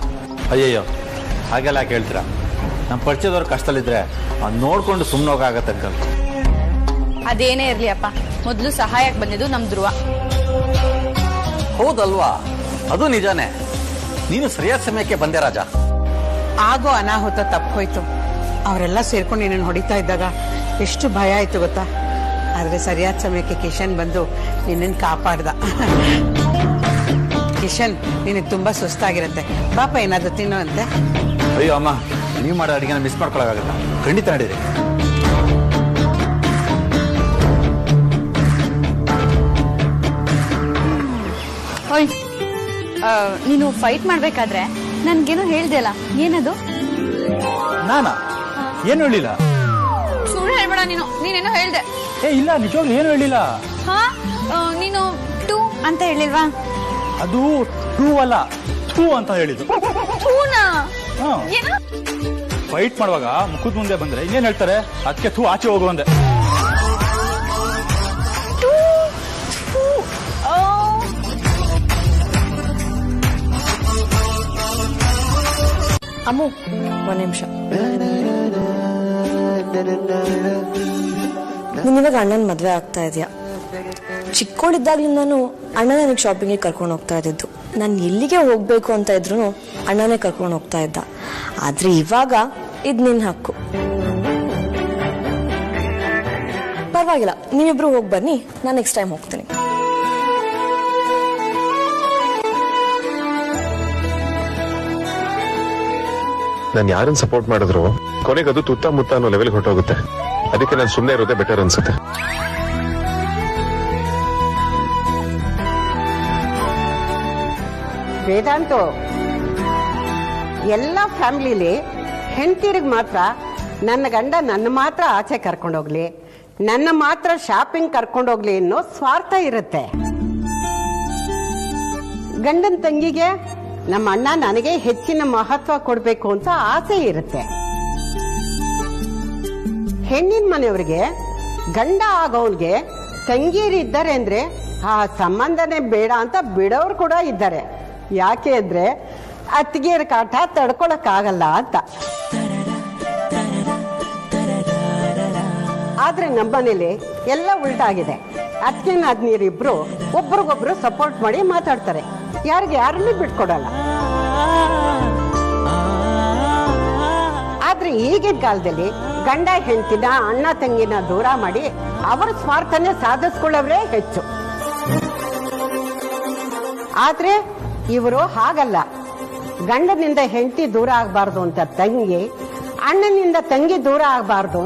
ಅಯ್ಯಯ್ಯೋ, ಹಾಗೆಲ್ಲ ಕೇಳ್ತೀರಾ? ನಮ್ಮ ಪರಿಚಯದವ್ರ ಕಷ್ಟದಲ್ಲಿದ್ರೆ ನೋಡ್ಕೊಂಡು ಸುಮ್ಮನೆ ಹೋಗಾಗತ್ತೆ ಅಂಕಲ್. ಅದೇನೇ ಇರ್ಲಿ ಅಪ್ಪ, ಮೊದ್ಲು ಸಹಾಯಕ್ಕೆ ಬಂದಿದ್ದು ನಮ್ ಧ್ರುವ. ಹೌದಲ್ವಾ? ಅದು ನಿಜಾನೇ. ನೀನು ಸರಿಯಾದ ಸಮಯಕ್ಕೆ ಬಂದೆ ರಾಜ. ಆಗೋ ಅನಾಹುತ ತಪ್ಪೋಯ್ತು. ಅವರೆಲ್ಲ ಸೇರ್ಕೊಂಡು ನಿನ್ನನ್ನು ಹೊಡಿತಾ ಇದ್ದಾಗ ಎಷ್ಟು ಭಯ ಆಯ್ತು ಗೊತ್ತಾ? ಆದ್ರೆ ಸರಿಯಾದ ಸಮಯಕ್ಕೆ ಕಿಶನ್ ಬಂದು ನಿನ್ನನ್ನು ಕಾಪಾಡ್ದ. ಕಿಶನ್, ನಿನಗೆ ತುಂಬಾ ಸುಸ್ತಾಗಿರುತ್ತೆ, ಪಾಪ ಏನಾದ್ರು ತಿನ್ನೋ ಅಂತೆ. ಅಯ್ಯೋ ಅಮ್ಮ, ನೀವು ಮಾಡೋ ಅಡಿಗೆನ ಮಿಸ್ ಮಾಡ್ಕೊಳಕ್ಕಾಗತ್ತ? ಖಂಡಿತ ನಡೀರಿ. ಓಯ್, ನೀನು ಫೈಟ್ ಮಾಡ್ಬೇಕಾದ್ರೆ ನನ್ಗೇನೋ ಹೇಳ್ದೆ ಅಲ್ಲ, ಏನದು? ನಾನಾ ಏನು ಹೇಳಿಲ್ಲ. ಸುಳ್ಳು ಹೇಳ್ಬೇಡ ನೀನು, ನೀನೇನೋ ಹೇಳ್ದೆ. ಏ ಇಲ್ಲ, ನಿಜವಾಗ್ಲೂ ಏನು ಹೇಳಿಲ್ಲ. ಹಾ, ನೀನು ಟೂ ಅಂತ ಹೇಳಿಲ್ವಾ? ಅದು ಟೂ ಅಲ್ಲ, ಥೂ ಅಂತ ಹೇಳಿದ್ದು. ಫೈಟ್ ಮಾಡುವಾಗ ಮುಖದ ಮುಂದೆ ಬಂದ್ರೆ ಇನ್ನೇನ್ ಹೇಳ್ತಾರೆ? ಅದಕ್ಕೆ ಥೂ ಆಚೆ ಹೋಗು ಅಂದೆ. ಅಮ್ಮು, ಒಂದ್ ನಿಮಿಷ. ನೀನಿವಾಗ ಅಣ್ಣನ ಮದ್ವೆ ಆಗ್ತಾ ಇದೆಯಾ? ಚಿಕ್ಕೋಳಿದ್ದಾಗ್ಲಿಂದಾನು ಅಣ್ಣ ನನಗೆ ಶಾಪಿಂಗಿಗೆ ಕರ್ಕೊಂಡು ಹೋಗ್ತಾ ಇದ್ದಿದ್ದು. ನಾನು ಎಲ್ಲಿಗೆ ಹೋಗ್ಬೇಕು ಅಂತ ಇದ್ರು ಅಣ್ಣನೇ ಕರ್ಕೊಂಡು ಹೋಗ್ತಾ ಇದ್ದ. ಆದ್ರೆ ಇವಾಗ ಇದ್ ನಿನ್ ಹಕ್ಕು. ಪರವಾಗಿಲ್ಲ, ನೀವಿಬ್ರು ಹೋಗಿ ಬನ್ನಿ, ನಾನು ನೆಕ್ಸ್ಟ್ ಟೈಮ್ ಹೋಗ್ತೀನಿ. ನಾನು ಯಾರನ್ನ ಸಪೋರ್ಟ್ ಮಾಡಿದ್ರು ಕೊನೆಗೆ ಅದು ತುತ್ತ ಮುತ್ತ ಅನ್ನೋ ಲೆವೆಲ್ ಹೊರಟೋಗುತ್ತೆ. ಅದಕ್ಕೆ ನಾನು ಸುಮ್ಮನೆ ಇರೋದೇ ಬೆಟರ್ ಅನ್ಸುತ್ತೆ. ವೇದಾಂತು, ಎಲ್ಲ ಫ್ಯಾಮಿಲಿಲಿ ಹೆಂಡತಿರಿಗೆ ಮಾತ್ರ ನನ್ನ ಗಂಡ ನನ್ನ ಮಾತ್ರ ಆಚೆ ಕರ್ಕೊಂಡೋಗ್ಲಿ, ನನ್ನ ಮಾತ್ರ ಶಾಪಿಂಗ್ ಕರ್ಕೊಂಡೋಗ್ಲಿ ಅನ್ನೋ ಸ್ವಾರ್ಥ ಇರುತ್ತೆ. ಗಂಡನ ತಂಗಿಗೆ ನಮ್ಮ ಅಣ್ಣ ನನಗೆ ಹೆಚ್ಚಿನ ಮಹತ್ವ ಕೊಡ್ಬೇಕು ಅಂತ ಆಸೆ ಇರುತ್ತೆ. ಹೆಣ್ಣಿನ ಮನೆಯವ್ರಿಗೆ ಗಂಡ ಆಗೋನ್ಗೆ ತಂಗಿಯರಿದ್ದಾರೆ ಅಂದ್ರೆ ಆ ಸಂಬಂಧನೇ ಬೇಡ ಅಂತ ಬಿಡೋರು ಕೂಡ ಇದ್ದಾರೆ. ಯಾಕೆ ಅಂದ್ರೆ ಅತ್ತಿಗೆಯರ ಕಾಟ ತಡ್ಕೊಳಕ್ಕಾಗಲ್ಲ ಅಂತ. ಆದ್ರೆ ನಮ್ಮನೇಲಿ ಎಲ್ಲ ಉಲ್ಟಾಗಿದೆ. ಅತ್ತಿಗೆ ನಾದ್ನೀರಿಬ್ರು ಒಬ್ರಿಗೊಬ್ರು ಸಪೋರ್ಟ್ ಮಾಡಿ ಮಾತಾಡ್ತಾರೆ, ಯಾರನ್ನೂ ಬಿಟ್ಕೊಡಲ್ಲ. ಆದ್ರೆ ಈಗಿನ ಕಾಲದಲ್ಲಿ ಗಂಡ ಹೆಂಡತಿನ ಅಣ್ಣ ತಂಗಿನ ದೂರ ಮಾಡಿ ಅವರ ಸ್ವಾರ್ಥನೇ ಸಾಧಿಸ್ಕೊಳ್ಳೋರೇ ಹೆಚ್ಚು. ಆದ್ರೆ ಇವರು ಹಾಗಲ್ಲ. ಗಂಡನಿಂದ ಹೆಂಡತಿ ದೂರ ಆಗಬಾರ್ದು ಅಂತ ತಂಗಿ, ಅಣ್ಣನಿಂದ ತಂಗಿ ದೂರ ಆಗಬಾರ್ದು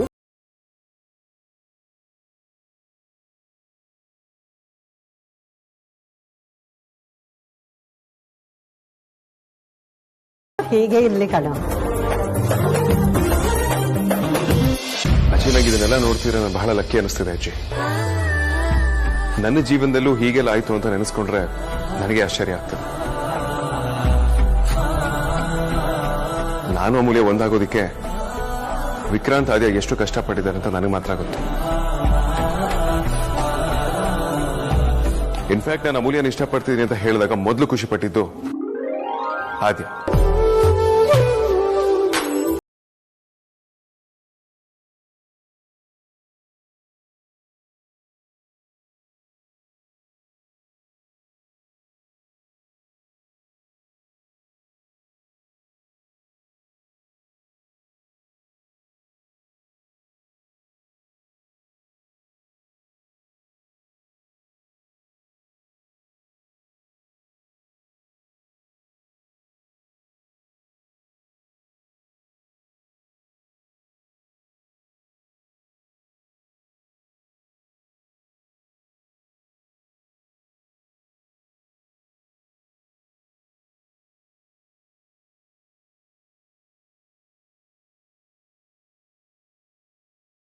ಹೀಗೆ ಇಲ್ಲಿ ಕಣ. ಅಜ್ಜಿ, ನಂಗೆ ಇದನ್ನೆಲ್ಲ ನೋಡ್ತಿದ್ರೆ ನಾನು ಬಹಳ ಲಕ್ಕಿ ಅನಿಸ್ತಿದೆ ಅಜ್ಜಿ. ನನ್ನ ಜೀವನದಲ್ಲೂ ಹೀಗೆಲ್ಲ ಆಯ್ತು ಅಂತ ನೆನೆಸ್ಕೊಂಡ್ರೆ ನನಗೆ ಆಶ್ಚರ್ಯ ಆಗ್ತದೆ. ನಾನು ಅಮೂಲ್ಯ ಒಂದಾಗೋದಿಕ್ಕೆ ವಿಕ್ರಾಂತ್ ಆದ್ಯ ಎಷ್ಟು ಕಷ್ಟಪಟ್ಟಿದ್ದಾರೆ ಅಂತ ನನಗೆ ಮಾತ್ರ ಗೊತ್ತು. ಇನ್ಫ್ಯಾಕ್ಟ್ ನಾನು ಅಮೂಲ್ಯನ ಇಷ್ಟಪಡ್ತಿದ್ದೀನಿ ಅಂತ ಹೇಳಿದಾಗ ಮೊದಲು ಖುಷಿ ಪಟ್ಟಿದ್ದು ಆದ್ಯ.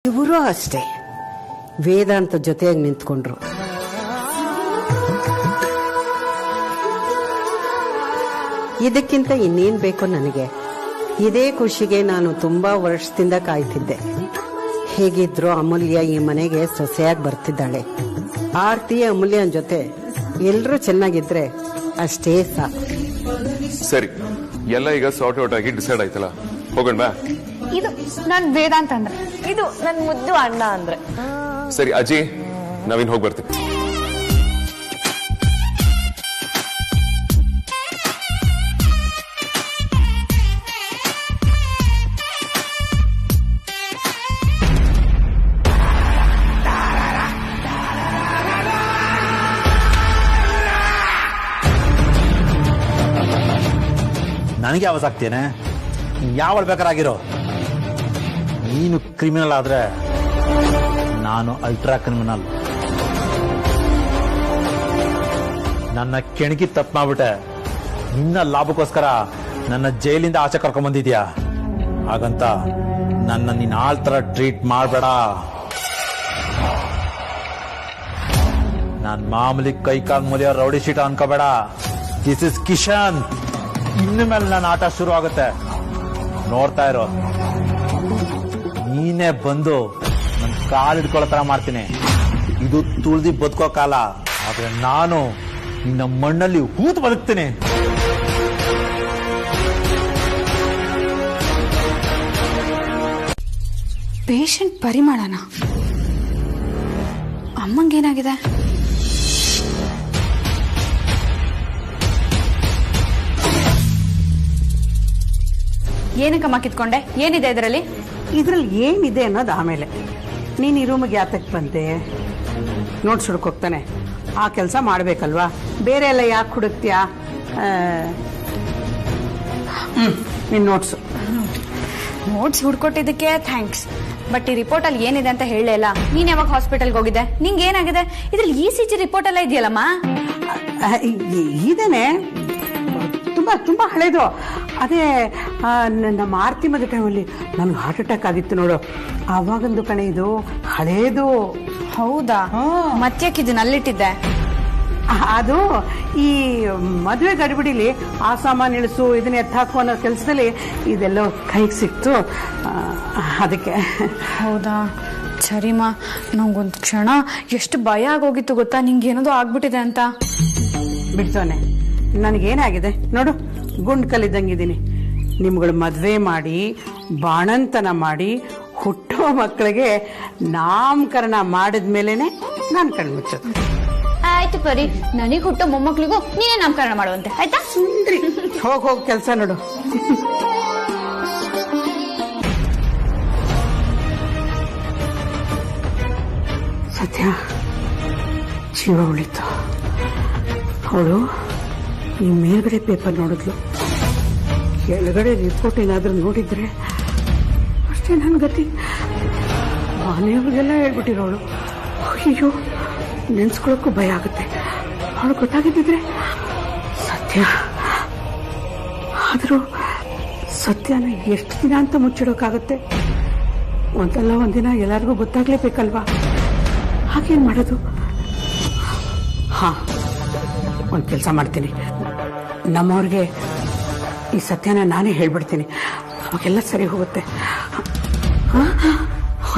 ಇವರು ಅಷ್ಟೇ ವೇದಾಂತ ಜೊತೆಯಾಗಿ ನಿಂತ್ಕೊಂಡ್ರು. ಇದಕ್ಕಿಂತ ಇನ್ನೇನ್ ಬೇಕು ನನಗೆ? ಇದೇ ಖುಷಿಗೆ ನಾನು ತುಂಬಾ ವರ್ಷದಿಂದ ಕಾಯ್ತಿದ್ದೆ. ಹೇಗಿದ್ರು ಅಮೂಲ್ಯ ಈ ಮನೆಗೆ ಸೊಸೆಯಾಗಿ ಬರ್ತಿದ್ದಾಳೆ. ಆರ್ತಿ ಅಮೂಲ್ಯನ ಜೊತೆ ಎಲ್ರೂ ಚೆನ್ನಾಗಿದ್ರೆ ಅಷ್ಟೇ ಸಾಕು. ಸರಿ, ಎಲ್ಲ ಈಗ ಸಾರ್ಟ್ ಔಟ್ ಆಗಿ ಡಿಸೈಡ್ ಆಯ್ತಲ್ಲ, ಹೋಗೋಣ ಬಾ. ಇದು ನನ್ ವೇದಾಂತ ಅಂದ್ರೆ, ಇದು ನನ್ ಮುದ್ದು ಅಣ್ಣ ಅಂದ್ರೆ. ಸರಿ ಅಜ್ಜಿ, ನಾವಿನ್ ಹೋಗಿ ಬರ್ತೀವಿ. ನನಗೆ ಆವಾಜ್ ಆಗ್ತೇನೆ. ಯಾವ ಬೇಕಾರಾಗಿರೋ, ನೀನು ಕ್ರಿಮಿನಲ್ ಆದ್ರೆ ನಾನು ಅಲ್ಟ್ರಾ ಕ್ರಿಮಿನಲ್. ನನ್ನ ಕೆಣಕಿ ತಪ್ಪು ಮಾಡ್ಬಿಟ್ಟೆ. ನಿನ್ನ ಲಾಭಕ್ಕೋಸ್ಕರ ನನ್ನ ಜೈಲಿಂದ ಆಚೆ ಕರ್ಕೊಂಡ್ ಬಂದಿದ್ಯಾ. ಹಾಗಂತ ನನ್ನ ನೀನ್ ಆಳ್ ತರ ಟ್ರೀಟ್ ಮಾಡಬೇಡ. ನಾನ್ ಮಾಮೂಲಿ ಕೈ ಕಾಲ್ ಮುರಿಯೋ ರೌಡಿ ಶೀಟ ಅನ್ಕೋಬೇಡ. This is Kishan. ಇನ್ನು ಮೇಲೆ ನನ್ನ ಆಟ ಶುರು ಆಗುತ್ತೆ, ನೋಡ್ತಾ ಇರೋ. ನೀನೇ ಬಂದು ನನ್ನ ಕಾಲು ಹಿಡ್ಕೊಳ್ಳೋ ತರ ಮಾಡ್ತೀನಿ. ಇದು ತುಳಿದಿ ಬದುಕೋ ಕಾಲ. ಆದ್ರೆ ನಾನು ನಿನ್ನ ಮಣ್ಣಲ್ಲಿ ಹೂತು ಬದುಕ್ತೀನಿ. ಪೇಷಂಟ್ ಪರಿಮಳನ ಅಮ್ಮಂಗೇನಾಗಿದೆ? ಏನಕ್ಕಮ್ಮ ಕಿತ್ಕೊಂಡೆ? ಏನಿದೆ ಇದರಲ್ಲಿ? ಇದ್ರಲ್ಲಿ ಏನಿದೆ ಅನ್ನೋದು ಆಮೇಲೆ. ನೀನ್ ಈ ರೂಮಿಗೆ ಯಾತಕ್ಕೆ ಬಂದೆ? ನೋಟ್ಸ್ ಹುಡುಕೋಗ್ತಾನೆ, ಆ ಕೆಲಸ ಮಾಡ್ಬೇಕಲ್ವಾ? ಬೇರೆ ಎಲ್ಲ ಯಾಕೆ ಹುಡುಕ್ತಿಯಾ? ನಿನ್ ನೋಟ್ಸ್ ಹುಡ್ಕೊಟ್ಟಿದ್ದಕ್ಕೆ ಥ್ಯಾಂಕ್ಸ್. ಬಟ್ ಈ ರಿಪೋರ್ಟ್ ಅಲ್ಲಿ ಏನಿದೆ ಅಂತ ಹೇಳಲೇ ಇಲ್ಲ. ನೀನ್ ಯಾವಾಗ ಹಾಸ್ಪಿಟಲ್ಗೆ ಹೋಗಿದ್ದೆ? ನಿಂಗೆ ಏನಾಗಿದೆ? ಇದ್ರಲ್ಲಿ ECG ರಿಪೋರ್ಟ್ ಎಲ್ಲ ಇದೆಯಲ್ಲಮ್ಮ. ಇದೇನೆ, ತುಂಬಾ ತುಂಬಾ ಹಳೇದು. ಅದೇ ನಮ್ಮ ಆರ್ತಿ ಮದುವೆ ಟೈಮಲ್ಲಿ ನನ್ಗೆ ಹಾರ್ಟ್ ಅಟ್ಯಾಕ್ ಆಗಿತ್ತು ನೋಡು, ಆವಾಗಂದು ಕಣೆ. ಇದು ಹಳೇದು. ಹೌದಾ? ಮತ್ತ್ಯಾಕೆ ಇದನ್ನ ಅಲ್ಲಿಟ್ಟಿದ್ದೆ? ಅದು ಈ ಮದುವೆ ಗಡಿಬಿಡಿಲಿ ಆ ಸಾಮಾನು ಇಳಿಸು, ಇದನ್ನ ಎತ್ತಾಕು ಅನ್ನೋ ಕೆಲಸದಲ್ಲಿ ಇದೆಲ್ಲೋ ಕೈಗೆ ಸಿಕ್ತು, ಅದಕ್ಕೆ. ಹೌದಾ? ಸರಿಮಾ, ನಂಗೊಂದು ಕ್ಷಣ ಎಷ್ಟು ಭಯ ಆಗೋಗಿತ್ತು ಗೊತ್ತಾ, ನಿಂಗೆ ಏನದು ಆಗ್ಬಿಟ್ಟಿದೆ ಅಂತ. ಬಿಡ್ತಾನೆ, ನನಗೇನಾಗಿದೆ ನೋಡು, ಗುಂಡ್ ಕಲ್ಲಿದ್ದಂಗಿದ್ದೀನಿ. ನಿಮ್ಗಳು ಮದುವೆ ಮಾಡಿ ಬಾಣಂತನ ಮಾಡಿ ಹುಟ್ಟೋ ಮಕ್ಕಳಿಗೆ ನಾಮಕರಣ ಮಾಡಿದ ಮೇಲೇನೆ ನಾನು ಕಣ್ಮುಚ್ಚೋದು. ಆಯ್ತು ಪರಿ, ನನಗೆ ಹುಟ್ಟೋ ಮೊಮ್ಮಕ್ಳಿಗೂ ನೀನೇ ನಾಮಕರಣ ಮಾಡುವಂತೆ ಆಯ್ತಾ? ಸುಂದ್ರಿ, ಹೋಗ್ ಕೆಲಸ ನೋಡು. ಸತ್ಯ ಜೀವ ಉಳಿತು. ಅವಳು ಈ ಮೇಲ್ಗಡೆ ಪೇಪರ್ ನೋಡಿದ್ಲು, ಕೆಳಗಡೆ ರಿಪೋರ್ಟ್ ಏನಾದ್ರೂ ನೋಡಿದ್ರೆ ಅಷ್ಟೇ ನನ್ನ ಗತಿ. ಮನೆಯವ್ರಿಗೆಲ್ಲ ಹೇಳ್ಬಿಟ್ಟಿರೋಳು. ಅಯ್ಯೋ, ನೆನ್ಸ್ಕೊಳಕ್ಕೂ ಭಯ ಆಗುತ್ತೆ. ಅವಳು ಗೊತ್ತಾಗಿದ್ದಿದ್ರೆ ಸತ್ಯ. ಆದರೂ ಸತ್ಯನ ಎಷ್ಟು ದಿನ ಅಂತ ಮುಚ್ಚಿಡೋಕ್ಕಾಗತ್ತೆ? ಒಂದಲ್ಲ ಒಂದಿನ ಎಲ್ಲರಿಗೂ ಗೊತ್ತಾಗ್ಲೇಬೇಕಲ್ವಾ? ಹಾಗೇನ್ ಮಾಡೋದು? ಹಾ, ಒಂದು ಕೆಲಸ ಮಾಡ್ತೀನಿ. ನಮ್ಮವ್ರಿಗೆ ಈ ಸತ್ಯನ ನಾನೇ ಹೇಳ್ಬಿಡ್ತೀನಿ, ಅವಾಗೆಲ್ಲ ಸರಿ ಹೋಗುತ್ತೆ.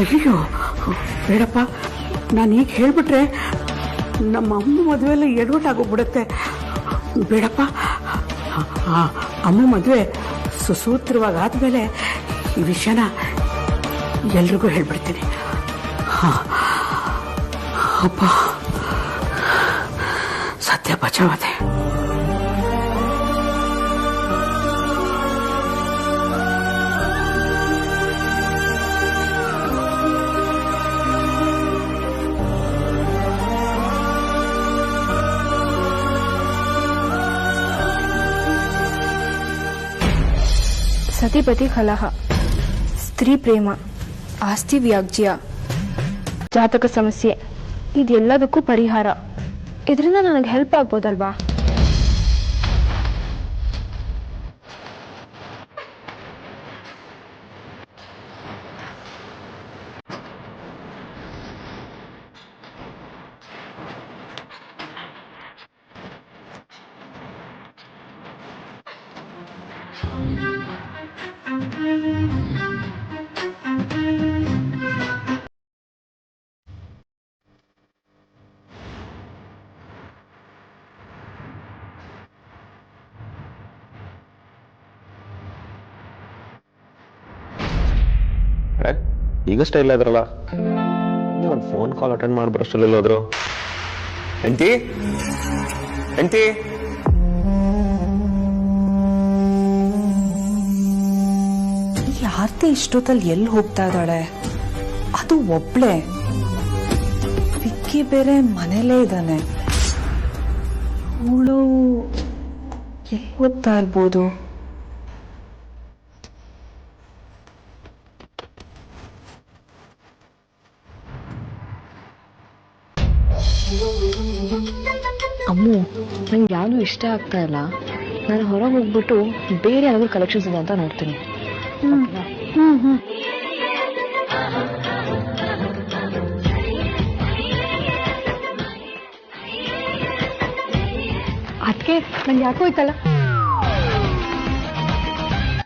ಅಯ್ಯೋ ಬೇಡಪ್ಪ, ನಾನು ಈಗ ಹೇಳ್ಬಿಟ್ರೆ ನಮ್ಮ ಅಮ್ಮ ಮದುವೆಲ್ಲ ಎಡವಟ್ಟಾಗೋಗ್ಬಿಡುತ್ತೆ. ಬೇಡಪ್ಪ, ಅಮ್ಮ ಮದುವೆ ಸುಸೂತ್ರವಾಗಿ ಆದ್ಮೇಲೆ ಈ ವಿಷಯನ ಎಲ್ರಿಗೂ ಹೇಳ್ಬಿಡ್ತೀನಿ. ಅಪ್ಪ, ಸತ್ಯ ಬಚಾವದೆ. ಸತಿಪತಿ ಕಲಹ, ಸ್ತ್ರೀ ಪ್ರೇಮ, ಆಸ್ತಿ ವ್ಯಾಜ್ಯ, ಜಾತಕ ಸಮಸ್ಯೆ, ಇದೆಲ್ಲದಕ್ಕೂ ಪರಿಹಾರ. ಇದರಿಂದ ನನಗೆ ಹೆಲ್ಪ್ ಆಗ್ಬೋದಲ್ವಾ? ಈಗಷ್ಟೇ ಇಲ್ಲ ಇದ್ರಲ್ಲ, ಒಂದು ಫೋನ್ ಕಾಲ್ ಅಟೆಂಡ್ ಮಾಡಿ ಬರೋಷ್ಟರಲ್ಲಿ ಹೋದ್ರು. ಎಂಟಿ ಎಂಟಿ, ಯಾರ್ತಿ ಇಷ್ಟೊತ್ತಲ್ಲಿ ಎಲ್ಲಿ ಹೋಗ್ತಾ ಇದ್ದಾಳೆ? ಅದು ಒಬ್ಳೆ. ವಿಕ್ಕಿ ಬೇರೆ ಮನೇಲೇ ಇದ್ದಾನೆ. ಅವಳು ಎಲ್ಲಿ ಹೋಗ್ತಾ ಇರ್ಬೋದು? ಅಮ್ಮು, ನಂಗೆ ಯಾವುದು ಇಷ್ಟ ಆಗ್ತಾ ಇಲ್ಲ. ನಾನು ಹೊರಗೆ ಹೋಗ್ಬಿಟ್ಟು ಬೇರೆ ಯಾವ್ದಾದ್ರು ಕಲೆಕ್ಷನ್ಸ್ ಇದೆ ಅಂತ ನೋಡ್ತೀನಿ. ಅದಕ್ಕೆ ನಂಗೆ ಯಾಕೋ ಹೋಯ್ತಲ್ಲ.